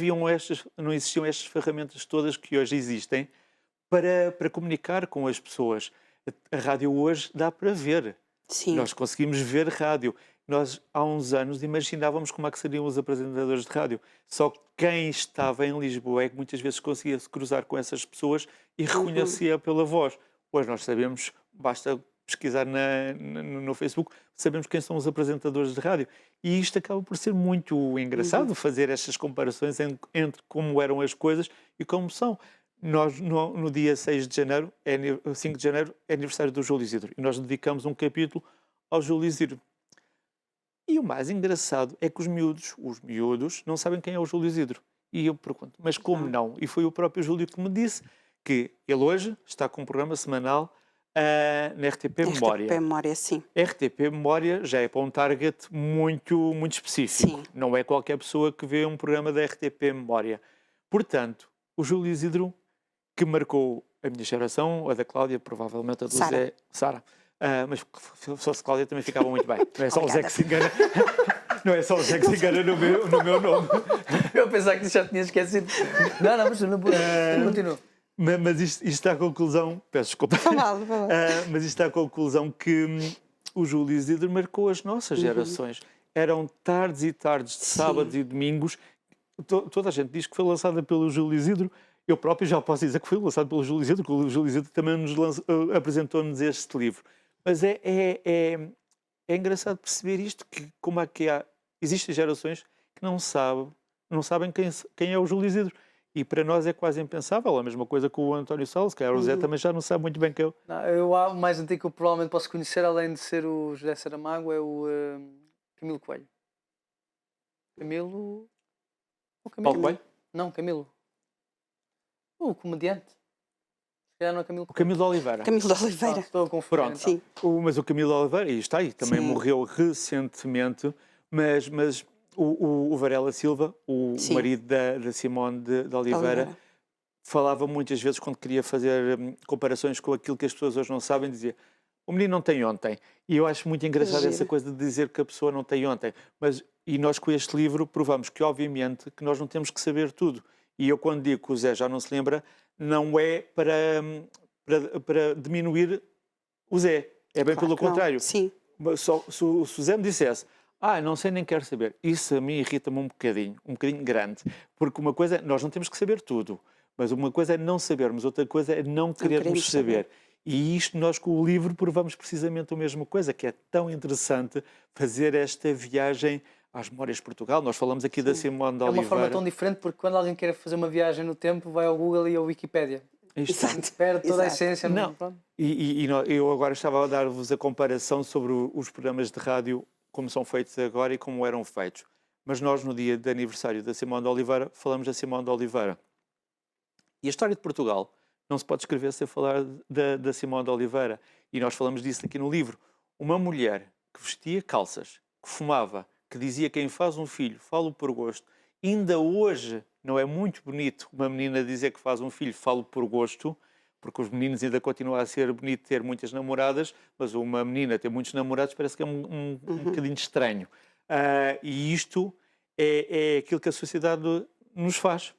existiam estas ferramentas todas que hoje existem para comunicar com as pessoas. A rádio hoje dá para ver. Sim. Nós conseguimos ver rádio. Nós, há uns anos, imaginávamos como é que seriam os apresentadores de rádio. Só quem estava em Lisboa é que muitas vezes conseguia se cruzar com essas pessoas e reconhecia pela voz. Hoje nós sabemos, basta pesquisar no Facebook, sabemos quem são os apresentadores de rádio. E isto acaba por ser muito engraçado, fazer estas comparações entre como eram as coisas e como são. Nós, no dia 5 de janeiro, é aniversário do Júlio Isidro. E nós dedicamos um capítulo ao Júlio Isidro. E o mais engraçado é que os miúdos não sabem quem é o Júlio Isidro. E eu pergunto, mas como não? E foi o próprio Júlio que me disse que ele hoje está com um programa semanal na RTP Memória. RTP Memória, sim. RTP Memória já é para um target muito específico. Sim. Não é qualquer pessoa que vê um programa da RTP Memória. Portanto, o Júlio Isidro, que marcou a minha geração, a da Cláudia, provavelmente a do Zé, Sara. Mas se fosse Cláudia também ficava muito bem. Não é só o Zé que se engana. Não é só o Zé que se engana no meu nome. Eu pensava que já tinha esquecido. Não, mas não continuo. Mas isto está à conclusão... Peço desculpa. Mas isto está à conclusão que o Júlio Isidro marcou as nossas gerações. Eram tardes e tardes de sábados e domingos. Toda a gente diz que foi lançada pelo Júlio Isidro. Eu próprio já posso dizer que foi lançado pelo Júlio Isidro, porque o Júlio Isidro também apresentou-nos este livro. Mas é engraçado perceber isto, que como é que existem gerações que não sabem quem é o Júlio Isidro. E para nós é quase impensável, a mesma coisa com o António Salles, que o José também já não sabe muito bem quem é. O mais antigo que eu provavelmente posso conhecer, além de ser o José Saramago, é o Camilo Coelho. Camilo... Paulo Coelho? Não, Camilo. O comediante. Não é Camilo o Camilo de Oliveira. Camilo de Oliveira. Estou a confundir. Pronto. Sim. Mas o Camilo de Oliveira, e está aí, também morreu recentemente, mas o Varela Silva, o marido da Simone de Oliveira, falava muitas vezes, quando queria fazer comparações com aquilo que as pessoas hoje não sabem, dizia: o menino não tem ontem. E eu acho muito engraçado essa coisa de dizer que a pessoa não tem ontem. E nós com este livro provamos que, obviamente, que nós não temos que saber tudo. E eu, quando digo que o Zé já não se lembra, não é para diminuir o Zé. É bem pelo contrário. Sim. Se o Zé me dissesse: não sei nem quero saber, isso a mim irrita-me um bocadinho grande. Porque uma coisa, nós não temos que saber tudo, mas uma coisa é não sabermos, outra coisa é não querermos saber. E isto nós com o livro provamos precisamente a mesma coisa, que é tão interessante fazer esta viagem às memórias de Portugal. Nós falamos aqui da Simone de Oliveira. É uma forma tão diferente, porque quando alguém quer fazer uma viagem no tempo, vai ao Google e ao Wikipédia. Perde toda a essência. Não. Eu agora estava a dar-vos a comparação sobre os programas de rádio, como são feitos agora e como eram feitos. Mas nós, no dia de aniversário da Simone de Oliveira, falamos da Simone de Oliveira. E a história de Portugal não se pode escrever sem falar da Simone de Oliveira. E nós falamos disso aqui no livro. Uma mulher que vestia calças, que fumava, que dizia: quem faz um filho, falo por gosto. Ainda hoje não é muito bonito uma menina dizer que faz um filho, falo por gosto, porque os meninos ainda continuam a ser bonito ter muitas namoradas, mas uma menina ter muitos namorados parece que é um bocadinho estranho. E isto é aquilo que a sociedade nos faz.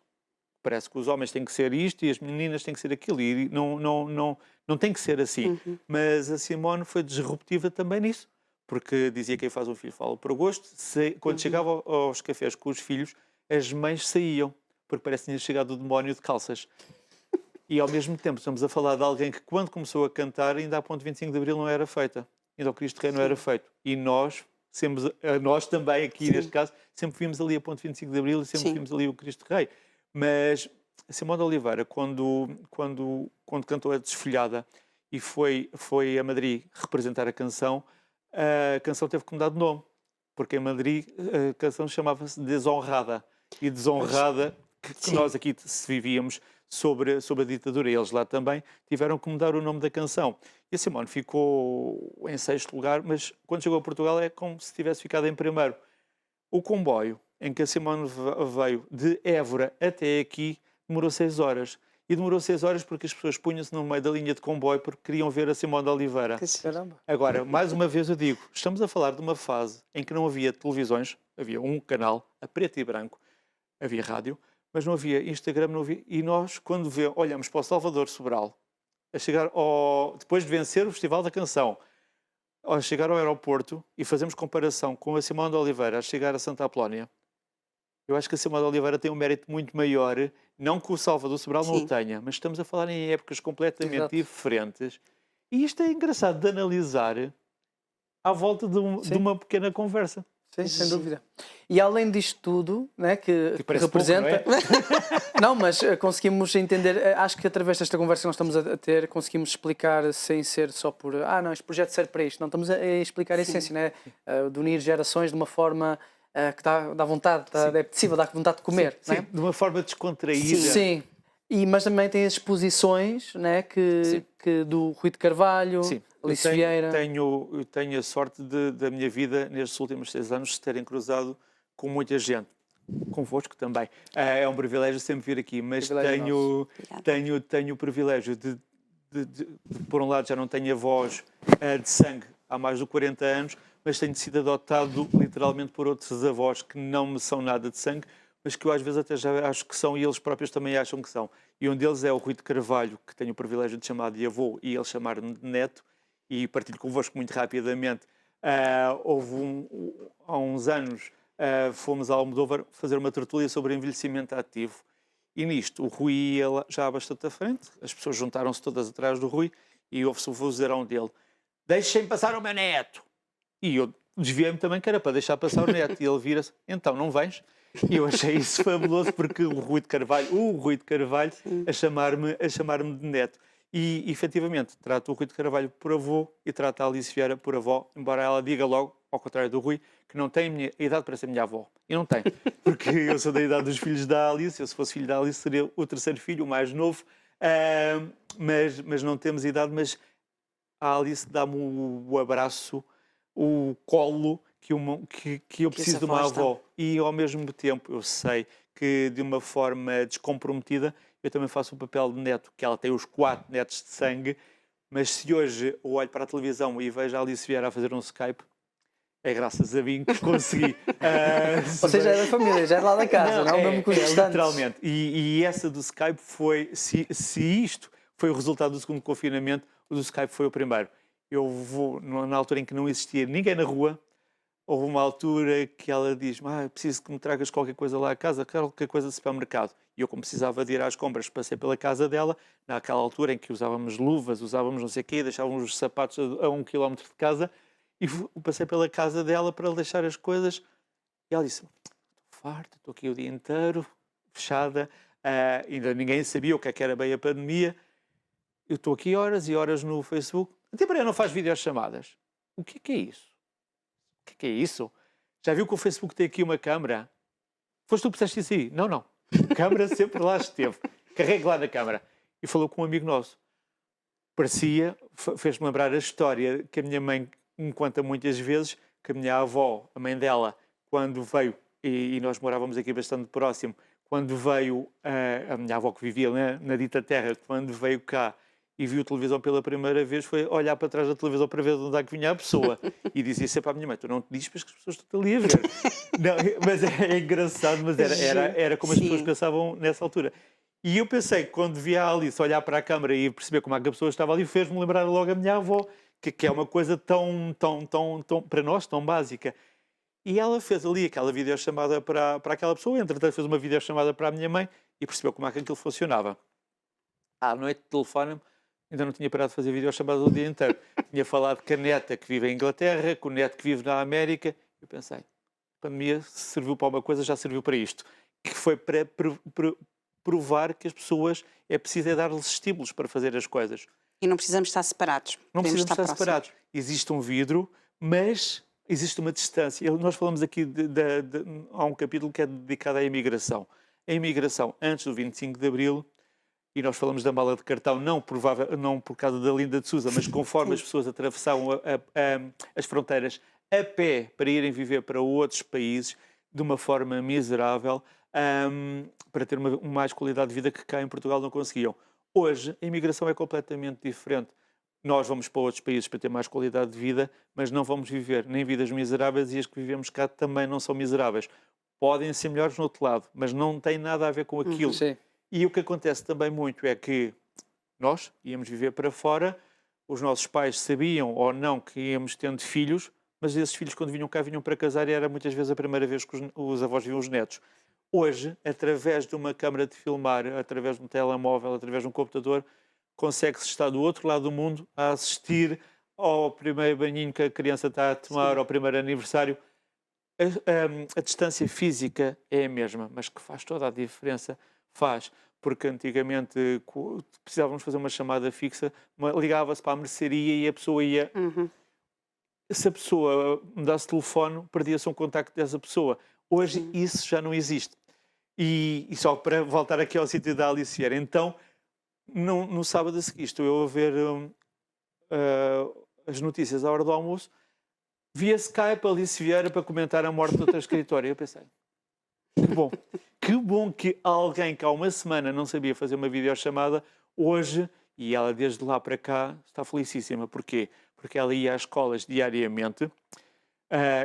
Parece que os homens têm que ser isto e as meninas têm que ser aquilo. E não tem que ser assim. Mas a Simone foi disruptiva também nisso. Porque dizia: quem faz um filho fala por gosto. Quando chegava aos cafés com os filhos, as mães saíam, porque parece que tinha chegado o demónio de calças. E ao mesmo tempo estamos a falar de alguém que, quando começou a cantar, ainda a ponto 25 de Abril não era feita. Ainda o Cristo Rei não era feito. E nós também aqui neste caso, sempre vimos ali a ponto 25 de Abril e sempre vimos ali o Cristo Rei. Mas a Simone de Oliveira, quando cantou a Desfolhada e foi a Madrid representar a canção teve que mudar de nome, porque em Madrid a canção chamava-se Desonrada. E Desonrada, que nós aqui vivíamos sobre a ditadura, e eles lá também tiveram que mudar o nome da canção. E a Simone ficou em 6º lugar, mas quando chegou a Portugal é como se tivesse ficado em primeiro. O comboio em que a Simone veio de Évora até aqui demorou 6 horas. E demorou 6 horas porque as pessoas punham-se no meio da linha de comboio porque queriam ver a Simone de Oliveira. Agora, mais uma vez eu digo, estamos a falar de uma fase em que não havia televisões, havia um canal a preto e branco, havia rádio, mas não havia Instagram, não havia. E nós, quando olhamos para o Salvador Sobral, a chegar depois de vencer o Festival da Canção, ao chegar ao aeroporto e fazemos comparação com a Simão de Oliveira a chegar a Santa Apolónia, eu acho que a Simão de Oliveira tem um mérito muito maior, não que o Salvador Sobral não o tenha, mas estamos a falar em épocas completamente diferentes. E isto é engraçado de analisar à volta de uma pequena conversa. Sim, sem dúvida. E além disto tudo, né, que Pouco, representa... não é? Não, mas conseguimos entender, acho que através desta conversa que nós estamos a ter, conseguimos explicar sem ser só por, não, este projeto serve para isto. Não, estamos a explicar a essência, né, de unir gerações de uma forma que dá vontade, é possível, dá vontade de comer. Sim, né? de uma forma descontraída. Sim. Mas também tem as exposições, né, que do Rui de Carvalho, Alice Vieira. Eu tenho a sorte da minha vida, nestes últimos 6 anos, de terem cruzado com muita gente. Convosco também. É um privilégio sempre vir aqui, mas tenho o privilégio de, por um lado, já não tenho avós de sangue há mais de 40 anos, mas tenho sido adotado literalmente por outros avós que não me são nada de sangue, mas que eu às vezes até já acho que são e eles próprios também acham que são. E um deles é o Rui de Carvalho, que tenho o privilégio de chamar de avô e ele chamar-me de neto, e partilho convosco muito rapidamente. Há uns anos fomos a Almodóvar fazer uma tertúlia sobre envelhecimento ativo, e nisto o Rui ia já bastante à frente, as pessoas juntaram-se todas atrás do Rui e houve-se o vozeirão dele: deixem passar o meu neto. E eu desviei-me também, que era para deixar passar o neto, e ele vira-se: então não vens? E eu achei isso fabuloso, porque o Rui de Carvalho a chamar-me de neto. E, efetivamente, trato o Rui de Carvalho por avô e trato a Alice Vieira por avó, embora ela diga logo, ao contrário do Rui, que não tem a idade para ser minha avó. E não tem, porque eu sou da idade dos filhos da Alice, eu se fosse filho da Alice seria o terceiro filho, o mais novo, mas não temos idade, mas a Alice dá-me o abraço, o colo que eu preciso de uma avó. E, ao mesmo tempo, eu sei que, de uma forma descomprometida, eu também faço o papel de neto, que ela tem os 4 netos de sangue, mas se hoje eu olho para a televisão e vejo a Alice Vieira a fazer um Skype, é graças a mim que consegui. Ou seja, é da família, já é lá da casa, não mesmo com os restantes. Literalmente. E essa do Skype foi, se isto foi o resultado do segundo confinamento, o do Skype foi o primeiro. Eu vou, na altura em que não existia ninguém na rua, houve uma altura que ela diz: preciso que me tragas qualquer coisa lá a casa, qualquer coisa de supermercado. E eu, como precisava de ir às compras, passei pela casa dela, naquela altura em que usávamos luvas, usávamos não sei o quê, deixávamos os sapatos a 1 quilómetro de casa, e passei pela casa dela para lhe deixar as coisas. E ela disse: estou farta, estou aqui o dia inteiro, fechada, ainda ninguém sabia o que era bem a pandemia, eu estou aqui horas e horas no Facebook. Até para não faz videochamadas. O que é isso? O que é isso? Já viu que o Facebook tem aqui uma câmara? Foste tu que puseste isso aí? Não. A câmara sempre lá esteve. Carregue lá na câmara. E falou com um amigo nosso. Fez-me lembrar a história que a minha mãe me conta muitas vezes, que a minha avó, a mãe dela, quando veio, e nós morávamos aqui bastante próximo, quando veio, a minha avó que vivia na dita terra, quando veio cá e viu a televisão pela primeira vez, foi olhar para trás da televisão para ver de onde é que vinha a pessoa. E dizia sempre à minha mãe: tu não te dizes para que as pessoas estão ali a ver. Não, mas é engraçado, mas era como as pessoas pensavam nessa altura. E eu pensei que quando via a Alice olhar para a câmara e perceber como é que a pessoa estava ali, fez-me lembrar logo a minha avó, que é uma coisa tão, para nós, tão básica. E ela fez ali aquela videochamada para aquela pessoa, entretanto fez uma videochamada para a minha mãe e percebeu como é que aquilo funcionava. À noite telefona-me, ainda não tinha parado de fazer videochamadas o dia inteiro. Tinha falado com a neta que vive em Inglaterra, com o neto que vive na América. Eu pensei: a pandemia serviu para uma coisa, já serviu para isto. Que foi para provar que as pessoas é preciso dar-lhes estímulos para fazer as coisas. E não precisamos estar separados. Não precisamos estar separados. Existe um vidro, mas existe uma distância. Nós falamos aqui há um capítulo que é dedicado à imigração. A imigração antes do 25 de Abril, e nós falamos da mala de cartão, não por causa da Linda de Sousa, mas conforme as pessoas atravessavam as fronteiras a pé para irem viver para outros países de uma forma miserável, para ter uma mais qualidade de vida que cá em Portugal não conseguiam. Hoje, a imigração é completamente diferente. Nós vamos para outros países para ter mais qualidade de vida, mas não vamos viver nem vidas miseráveis, e as que vivemos cá também não são miseráveis. podem ser melhores no outro lado, mas não tem nada a ver com aquilo. Sim. E o que acontece também muito é que nós íamos viver para fora, os nossos pais sabiam ou não que íamos tendo filhos, mas esses filhos, quando vinham cá, vinham para casar e era muitas vezes a primeira vez que os avós viam os netos. Hoje, através de uma câmara de filmar, através de um telemóvel, através de um computador, consegue-se estar do outro lado do mundo a assistir ao primeiro banhinho que a criança está a tomar, ao primeiro aniversário. A distância física é a mesma, mas que faz toda a diferença, faz. Porque antigamente precisávamos fazer uma chamada fixa, ligava-se para a mercearia e a pessoa ia... Se a pessoa mudasse telefone, perdia-se um contacto dessa pessoa. Hoje isso já não existe. E só para voltar aqui ao sítio da Alice Vieira, então, no sábado a seguir, estou eu a ver as notícias à hora do almoço, via Skype Alice Vieira para comentar a morte de outra escritora. E eu pensei, que bom que alguém que há uma semana não sabia fazer uma videochamada, hoje, e ela desde lá para cá, está felicíssima. Porquê? Porque ela ia às escolas diariamente,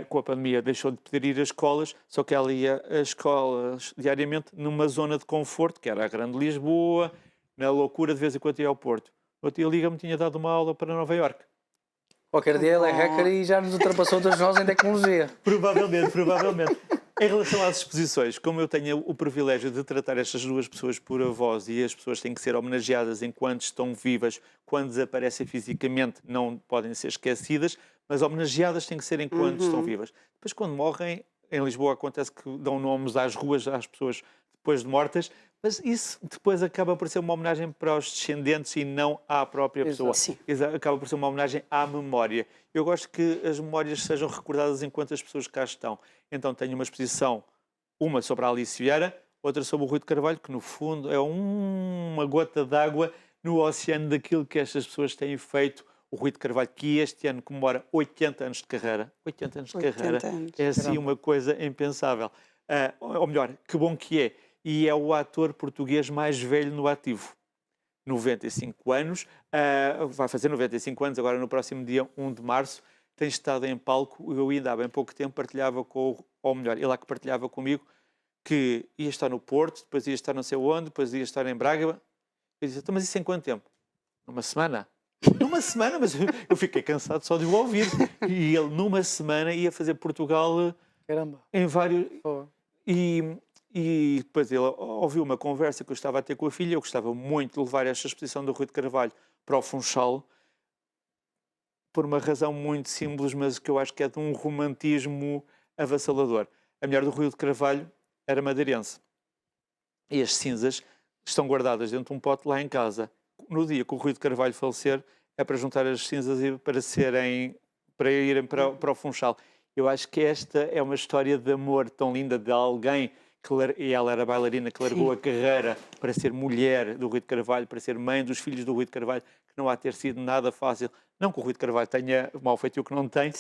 com a pandemia deixou de poder ir às escolas, só que ela ia às escolas diariamente numa zona de conforto, que era a Grande Lisboa, na loucura de vez em quando ia ao Porto. Outro dia liga-me, tinha dado uma aula para Nova Iorque. Qualquer dia ele é hacker e já nos ultrapassou todos nós em tecnologia. Provavelmente. Em relação às exposições, como eu tenho o privilégio de tratar estas duas pessoas por avós e as pessoas têm que ser homenageadas enquanto estão vivas, quando desaparecem fisicamente não podem ser esquecidas, mas homenageadas têm que ser enquanto estão vivas. Depois, quando morrem, em Lisboa acontece que dão nomes às ruas às pessoas depois de mortas, mas isso depois acaba por ser uma homenagem para os descendentes e não à própria pessoa. Acaba por ser uma homenagem à memória. Eu gosto que as memórias sejam recordadas enquanto as pessoas cá estão. Então tenho uma exposição, uma sobre a Alice Vieira, outra sobre o Rui de Carvalho, que no fundo é uma gota d'água no oceano daquilo que estas pessoas têm feito. O Rui de Carvalho, que este ano comemora 80 anos de carreira. 80 anos de carreira. É assim uma coisa impensável. Ou melhor, que bom que é. E é o ator português mais velho no ativo. 95 anos, vai fazer 95 anos agora no próximo dia 1 de março, tem estado em palco. Eu ainda há bem pouco tempo partilhava ou melhor, ele lá que partilhava comigo, que ia estar no Porto, depois ia estar não sei onde, depois ia estar em Braga. Eu disse, mas isso em quanto tempo? Numa semana? Numa semana, mas eu fiquei cansado só de o ouvir. E ele numa semana ia fazer Portugal. Caramba. Em vários... E depois ele ouviu uma conversa que eu estava a ter com a filha. Eu gostava muito de levar esta exposição do Rui de Carvalho para o Funchal, por uma razão muito simples, mas que eu acho que é de um romantismo avassalador. A mulher do Rui de Carvalho era madeirense. E as cinzas estão guardadas dentro de um pote lá em casa. No dia que o Rui de Carvalho falecer, é para juntar as cinzas e para irem para o Funchal. Eu acho que esta é uma história de amor tão linda de alguém e ela era bailarina, que largou a carreira para ser mulher do Rui de Carvalho, para ser mãe dos filhos do Rui de Carvalho, que não há de ter sido nada fácil. Não que o Rui de Carvalho tenha mal feito o que não tem,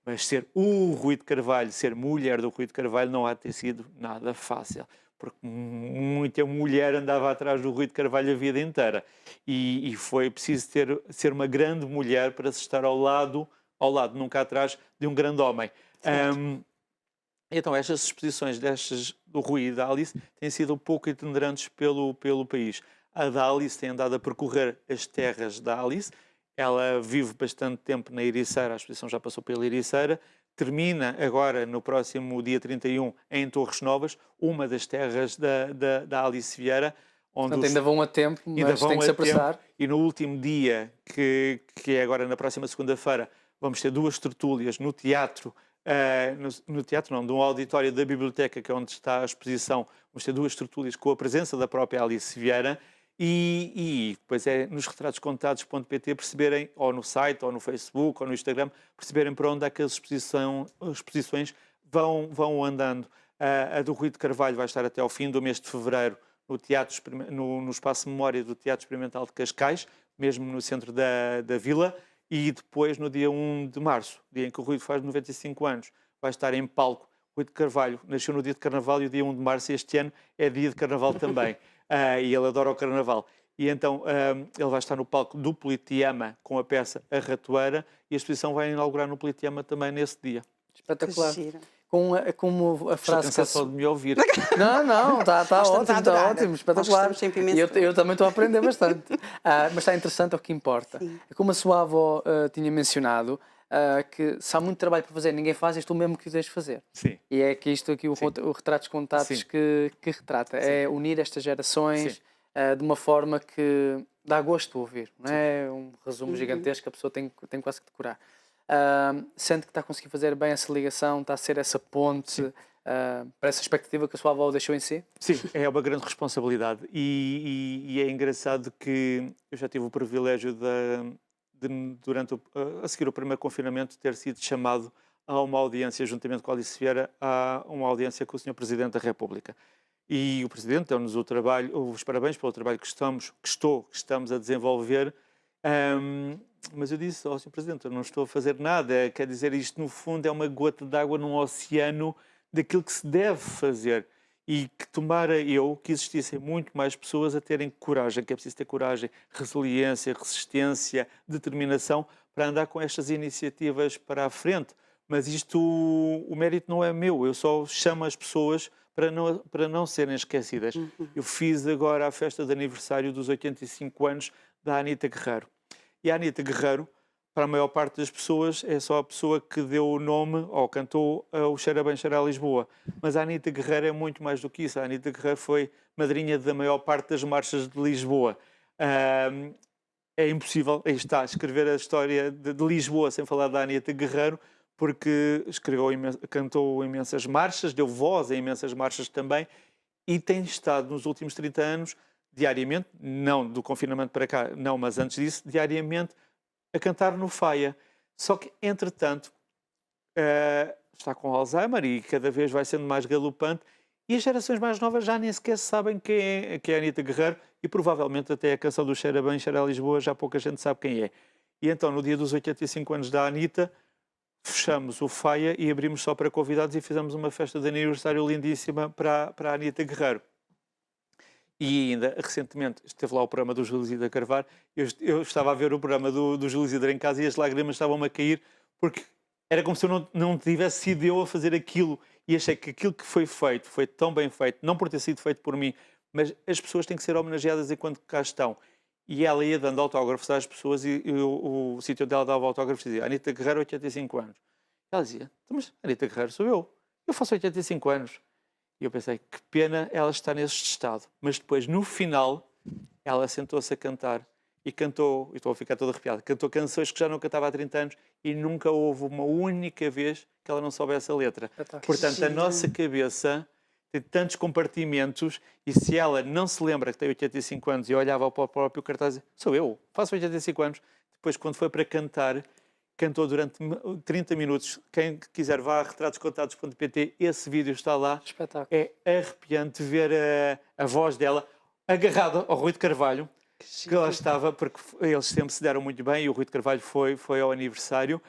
mas ser o Rui de Carvalho, ser mulher do Rui de Carvalho, não há de ter sido nada fácil. Porque muita mulher andava atrás do Rui de Carvalho a vida inteira. E foi preciso ser uma grande mulher para se estar ao lado, nunca atrás, de um grande homem. Então, estas exposições do Rui e da Alice têm sido um pouco itinerantes pelo país. A da Alice tem andado a percorrer as terras da Alice. Ela vive bastante tempo na Ericeira, a exposição já passou pela Ericeira. Termina agora, no próximo dia 31, em Torres Novas, uma das terras da Alice Vieira. Portanto, ainda vão a tempo, mas tem que se apressar. E no último dia, que é agora na próxima segunda-feira, vamos ter 2 tertúlias no teatro, no teatro não, num auditório da biblioteca, que é onde está a exposição. Vamos ter 2 tertúlias com a presença da própria Alice Vieira e depois é nos retratoscontados.pt perceberem, ou no site, ou no Facebook, ou no Instagram, perceberem para onde é que as exposições vão andando. A do Rui de Carvalho vai estar até ao fim do mês de fevereiro no Espaço Memória do Teatro Experimental de Cascais, mesmo no centro da Vila. E depois, no dia 1 de março, dia em que o Rui faz 95 anos, vai estar em palco. Rui de Carvalho nasceu no dia de Carnaval e o dia 1 de março este ano é dia de Carnaval também. E ele adora o Carnaval. E então ele vai estar no palco do Politeama com a peça A Ratoeira e a exposição vai inaugurar no Politeama também nesse dia. Espetacular. como a Estou a frase cansar só de me ouvir. Não, está Nós estamos a ótimo, está adorar. ótimo, Nós espetacular. gostamos sempre imenso. E eu também estou a aprender bastante. Mas está interessante, é o que importa. Sim. Como a sua avó tinha mencionado, que se há muito trabalho para fazer, ninguém faz, és tu mesmo que o tens de fazer. Sim. E é que isto aqui, o Retratos Contatos, Sim. que retrata. Sim. É unir estas gerações Sim. de uma forma que dá gosto de ouvir. Não é um resumo gigantesco que a pessoa tem quase que decorar. Sente que está a conseguir fazer bem essa ligação, está a ser essa ponte para essa expectativa que a sua avó deixou em si? Sim, é uma grande responsabilidade e é engraçado que eu já tive o privilégio durante a seguir o primeiro confinamento, ter sido chamado a uma audiência, juntamente com a Alice Vieira, a uma audiência com o Sr. Presidente da República. E o Presidente deu-nos os parabéns pelo trabalho que estamos a desenvolver, mas eu disse ao Sr. Presidente, eu não estou a fazer nada, quer dizer, isto no fundo é uma gota d'água num oceano daquilo que se deve fazer. E que tomara que existissem muito mais pessoas a terem coragem, que é preciso ter coragem, resiliência, resistência, determinação para andar com estas iniciativas para a frente. Mas o mérito não é meu, eu só chamo as pessoas para não serem esquecidas. Eu fiz agora a festa de aniversário dos 85 anos da Anita Guerreiro. E a Anita Guerreiro, para a maior parte das pessoas, é só a pessoa que deu o nome ou cantou o Cheira Bem, Cheira a Lisboa. Mas a Anita Guerreiro é muito mais do que isso. A Anita Guerreiro foi madrinha da maior parte das marchas de Lisboa. É impossível, aí está, escrever a história de Lisboa sem falar da Anita Guerreiro, porque cantou imensas marchas, deu voz a imensas marchas também, e tem estado nos últimos 30 anos, diariamente, não do confinamento para cá, não, mas antes disso, diariamente, a cantar no Faia. Só que, entretanto, está com Alzheimer e cada vez vai sendo mais galopante, e as gerações mais novas já nem sequer sabem quem é a Anita Guerreiro, e provavelmente até a canção do Cheira Bem, Cheira a Lisboa já pouca gente sabe quem é. E então, no dia dos 85 anos da Anita, fechamos o Faia e abrimos só para convidados e fizemos uma festa de aniversário lindíssima para a Anita Guerreiro. E ainda, recentemente, esteve lá o programa do Júlio Isidro a Carvalho, eu estava a ver o programa do Júlio Isidro em casa e as lágrimas estavam-me a cair, porque era como se eu não tivesse sido eu a fazer aquilo, e achei que aquilo que foi feito, foi tão bem feito, não por ter sido feito por mim, mas as pessoas têm que ser homenageadas enquanto cá estão. E ela ia dando autógrafos às pessoas e o sítio onde ela dava autógrafos dizia Anita Guerreiro, 85 anos. Ela dizia, mas Anita Guerreiro sou eu faço 85 anos. E eu pensei, que pena ela estar neste estado. Mas depois, no final, ela sentou-se a cantar e cantou, e estou a ficar todo arrepiado, cantou canções que já não cantava há 30 anos e nunca houve uma única vez que ela não soubesse a letra. Portanto, a nossa cabeça tem tantos compartimentos e se ela não se lembra que tem 85 anos e olhava para o próprio cartaz e dizia, sou eu, faço 85 anos. Depois, quando foi para cantar, cantou durante 30 minutos. Quem quiser vá a retratoscontados.pt, esse vídeo está lá. Espetáculo. É arrepiante ver a voz dela agarrada ao Rui de Carvalho, que lá estava, porque eles sempre se deram muito bem e o Rui de Carvalho foi ao aniversário.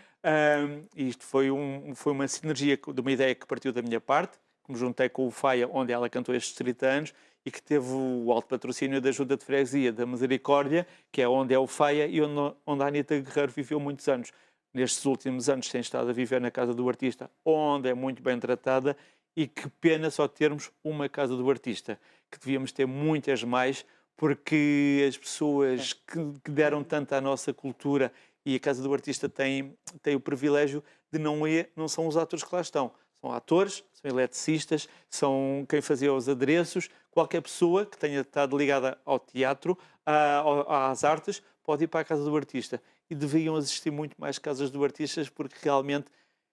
E isto foi uma sinergia de uma ideia que partiu da minha parte, que me juntei com o Faia, onde ela cantou estes 30 anos, e que teve o alto patrocínio da Ajuda de Freguesia da Misericórdia, que é onde é o Faia e onde a Anita Guerreiro viveu muitos anos. Nestes últimos anos tem estado a viver na Casa do Artista, onde é muito bem tratada, e que pena só termos uma Casa do Artista, que devíamos ter muitas mais, porque as pessoas que deram tanto à nossa cultura, e a Casa do Artista tem o privilégio de não são os atores que lá estão. São atores, são eletricistas, são quem fazia os adereços. Qualquer pessoa que tenha estado ligada ao teatro, às artes, pode ir para a Casa do Artista. E deviam existir muito mais casas do artistas, porque realmente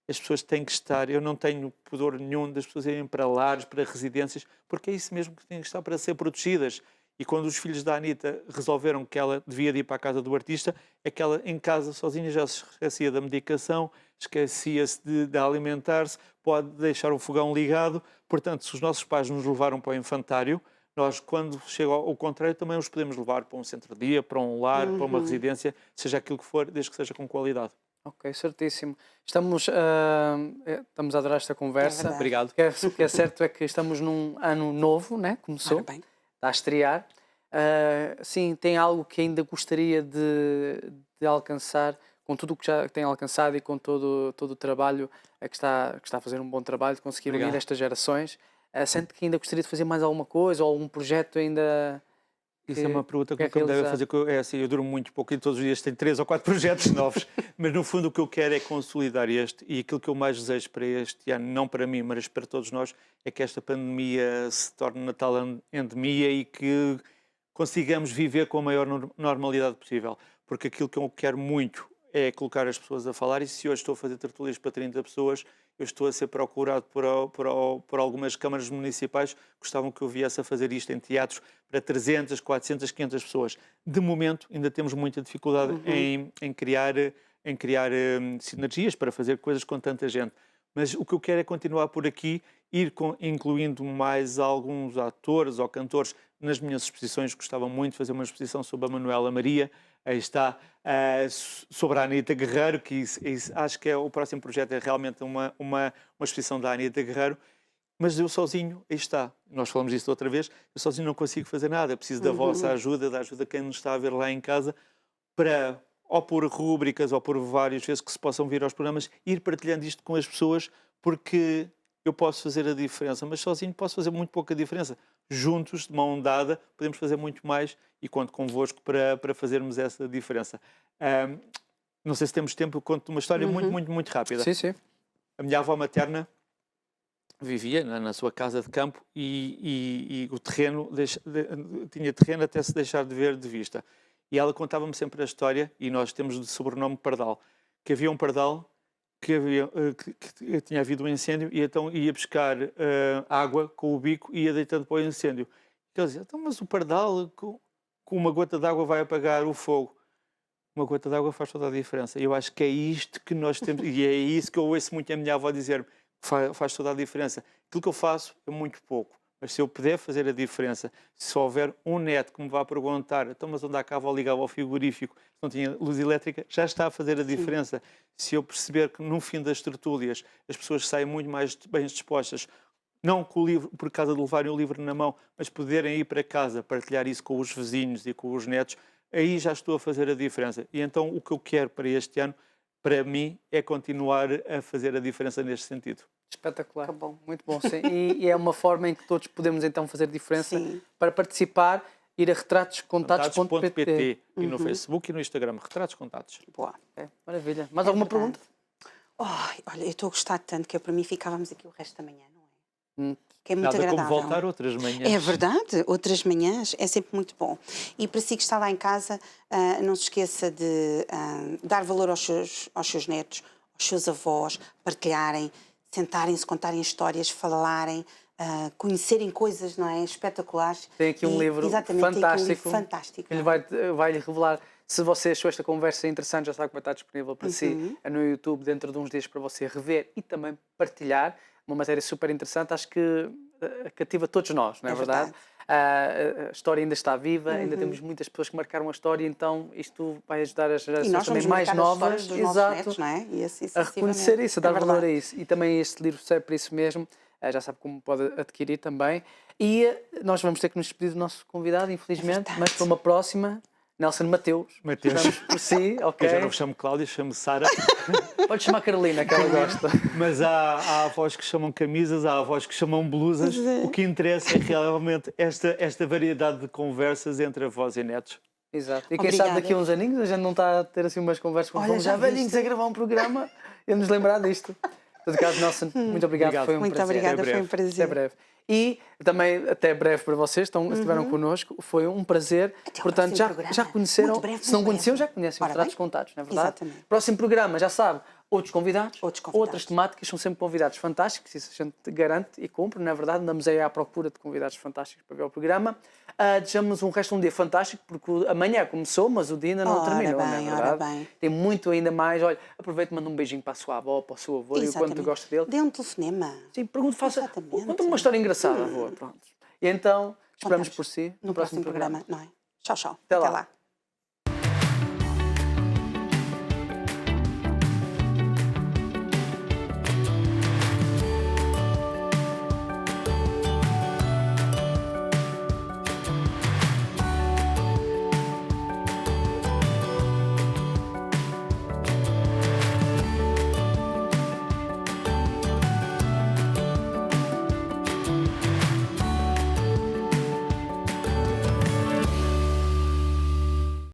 as pessoas têm que estar. Eu não tenho pudor nenhum das pessoas irem para lares, para residências, porque é isso mesmo que têm que estar para ser protegidas. E quando os filhos da Anita resolveram que ela devia ir para a Casa do Artista, é que ela em casa sozinha já se esquecia da medicação, esquecia-se de alimentar-se, pode deixar o fogão ligado. Portanto, se os nossos pais nos levaram para o infantário, nós, quando chega ao contrário, também os podemos levar para um centro-dia, para um lar, para uma residência, seja aquilo que for, desde que seja com qualidade. Ok, certíssimo. Estamos a adorar esta conversa. É Obrigado. O que é certo é que estamos num ano novo, né? Começou, Ora bem. está a estrear. Sim, tem algo que ainda gostaria de alcançar com tudo o que já tem alcançado e com todo o trabalho que está a fazer um bom trabalho, de conseguir unir estas gerações. Sente que ainda gostaria de fazer mais alguma coisa ou algum projeto ainda... Isso é uma pergunta que me deve fazer. É assim, eu durmo muito pouco e todos os dias tenho 3 ou 4 projetos novos, mas no fundo o que eu quero é consolidar este, e aquilo que eu mais desejo para este ano, não para mim, mas para todos nós, é que esta pandemia se torne uma tal endemia e que consigamos viver com a maior normalidade possível, porque aquilo que eu quero muito é colocar as pessoas a falar, e se hoje estou a fazer tertúlias para 30 pessoas, eu estou a ser procurado por algumas câmaras municipais que gostavam que eu viesse a fazer isto em teatros para 300, 400, 500 pessoas. De momento, ainda temos muita dificuldade em criar sinergias para fazer coisas com tanta gente. Mas o que eu quero é continuar por aqui, incluindo mais alguns atores ou cantores nas minhas exposições. Gostava muito de fazer uma exposição sobre a Manuela Maria. Aí está, sobre a Anita Guerreiro, que acho que o próximo projeto é realmente uma exposição da Anita Guerreiro, mas eu sozinho, aí está, nós falamos disso outra vez, eu sozinho não consigo fazer nada, eu preciso da vossa ajuda, da ajuda de quem nos está a ver lá em casa, para, ou por rúbricas, ou por várias vezes que se possam vir aos programas, ir partilhando isto com as pessoas, porque eu posso fazer a diferença, mas sozinho posso fazer muito pouca diferença. Juntos, de mão dada, podemos fazer muito mais, e conto convosco para fazermos essa diferença. Não sei se temos tempo, eu conto uma história muito rápida. Sim, sim. A minha avó materna vivia na sua casa de campo e o terreno tinha terreno até se deixar de ver de vista. E ela contava-me sempre a história, e nós temos de sobrenome Pardal, que havia um pardal que tinha havido um incêndio, e então ia buscar água com o bico e ia deitando para o incêndio. E ele dizia, então, mas o pardal com uma gota de água vai apagar o fogo. Uma gota de água faz toda a diferença. Eu acho que é isto que nós temos, e é isso que eu ouço muito a minha avó dizer, faz toda a diferença. Aquilo que eu faço é muito pouco, mas se eu puder fazer a diferença, se houver um neto que me vá perguntar, então, mas onde é que a avó ligava ao frigorífico, se não tinha luz elétrica, já está a fazer a diferença. Se eu perceber que no fim das tertúlias as pessoas saem muito mais bem dispostas, não com o livro, por causa de levarem o livro na mão, mas poderem ir para casa, partilhar isso com os vizinhos e com os netos, aí já estou a fazer a diferença. E então o que eu quero para este ano, para mim, é continuar a fazer a diferença neste sentido. Espetacular, bom. Muito bom, sim. E é uma forma em que todos podemos então fazer diferença. Para participar, ir a retratos.pt e no Facebook e no Instagram, Retratos Contatos. Boa. Maravilha. Mais alguma pergunta? Olha, eu estou a gostar tanto que para mim ficávamos aqui o resto da manhã, não é? Que é muito Nada agradável. como voltar outras manhãs. É verdade, outras manhãs é sempre muito bom. E para si que está lá em casa, não se esqueça de dar valor aos seus netos, aos seus avós, partilharem, sentarem-se, contarem histórias, falarem, conhecerem coisas, não é? Espetaculares. Tem aqui um livro fantástico. Fantástico. Ele vai-lhe revelar. Se você achou esta conversa interessante, já sabe que vai estar disponível para si no YouTube dentro de uns dias para você rever e também partilhar. Uma matéria super interessante, acho que cativa todos nós, não é verdade? A história ainda está viva, ainda temos muitas pessoas que marcaram a história, então isto vai ajudar as gerações também mais novas netos, não é? E assim, a reconhecer isso, a dar valor a isso. E também este livro serve para isso mesmo, já sabe como pode adquirir também. E nós vamos ter que nos despedir do nosso convidado, infelizmente, mas para uma próxima. Nelson Mateus. Estamos por si, ok? Eu já não me chamo Cláudia, chamo Sara. Pode chamar Carolina, que ela gosta. Mas há avós que chamam camisas, há avós que chamam blusas. O que interessa é realmente esta variedade de conversas entre avós e netos. Exato. E quem sabe daqui a uns aninhos a gente não está a ter assim umas conversas com já velhinhos a gravar um programa e nos lembrar disto. Em todo caso, Nelson, muito obrigado. Foi um muito prazer. Obrigada, foi um prazer. Até breve. E também até breve para vocês, estiveram connosco, foi um prazer. Até portanto, já conheceram, se não conheciam, já conhecem os Retratos Contatos, não é verdade? Exatamente. Próximo programa, já sabe, outros convidados, outras temáticas, são sempre convidados fantásticos, isso a gente garante e cumpre, não é verdade? Andamos aí à procura de convidados fantásticos para ver o programa. Desejamos um resto de um dia fantástico, porque amanhã começou, mas o dia ainda não terminou, não é verdade? Tem muito ainda mais. Olha, aproveite e manda um beijinho para a sua avó, para o seu avô, e o quanto gosta dele. Dê um telefonema. Sim, conta-me uma história engraçada, avô. Pronto. E então, esperamos por si no próximo programa, não é? Tchau, tchau. Até lá.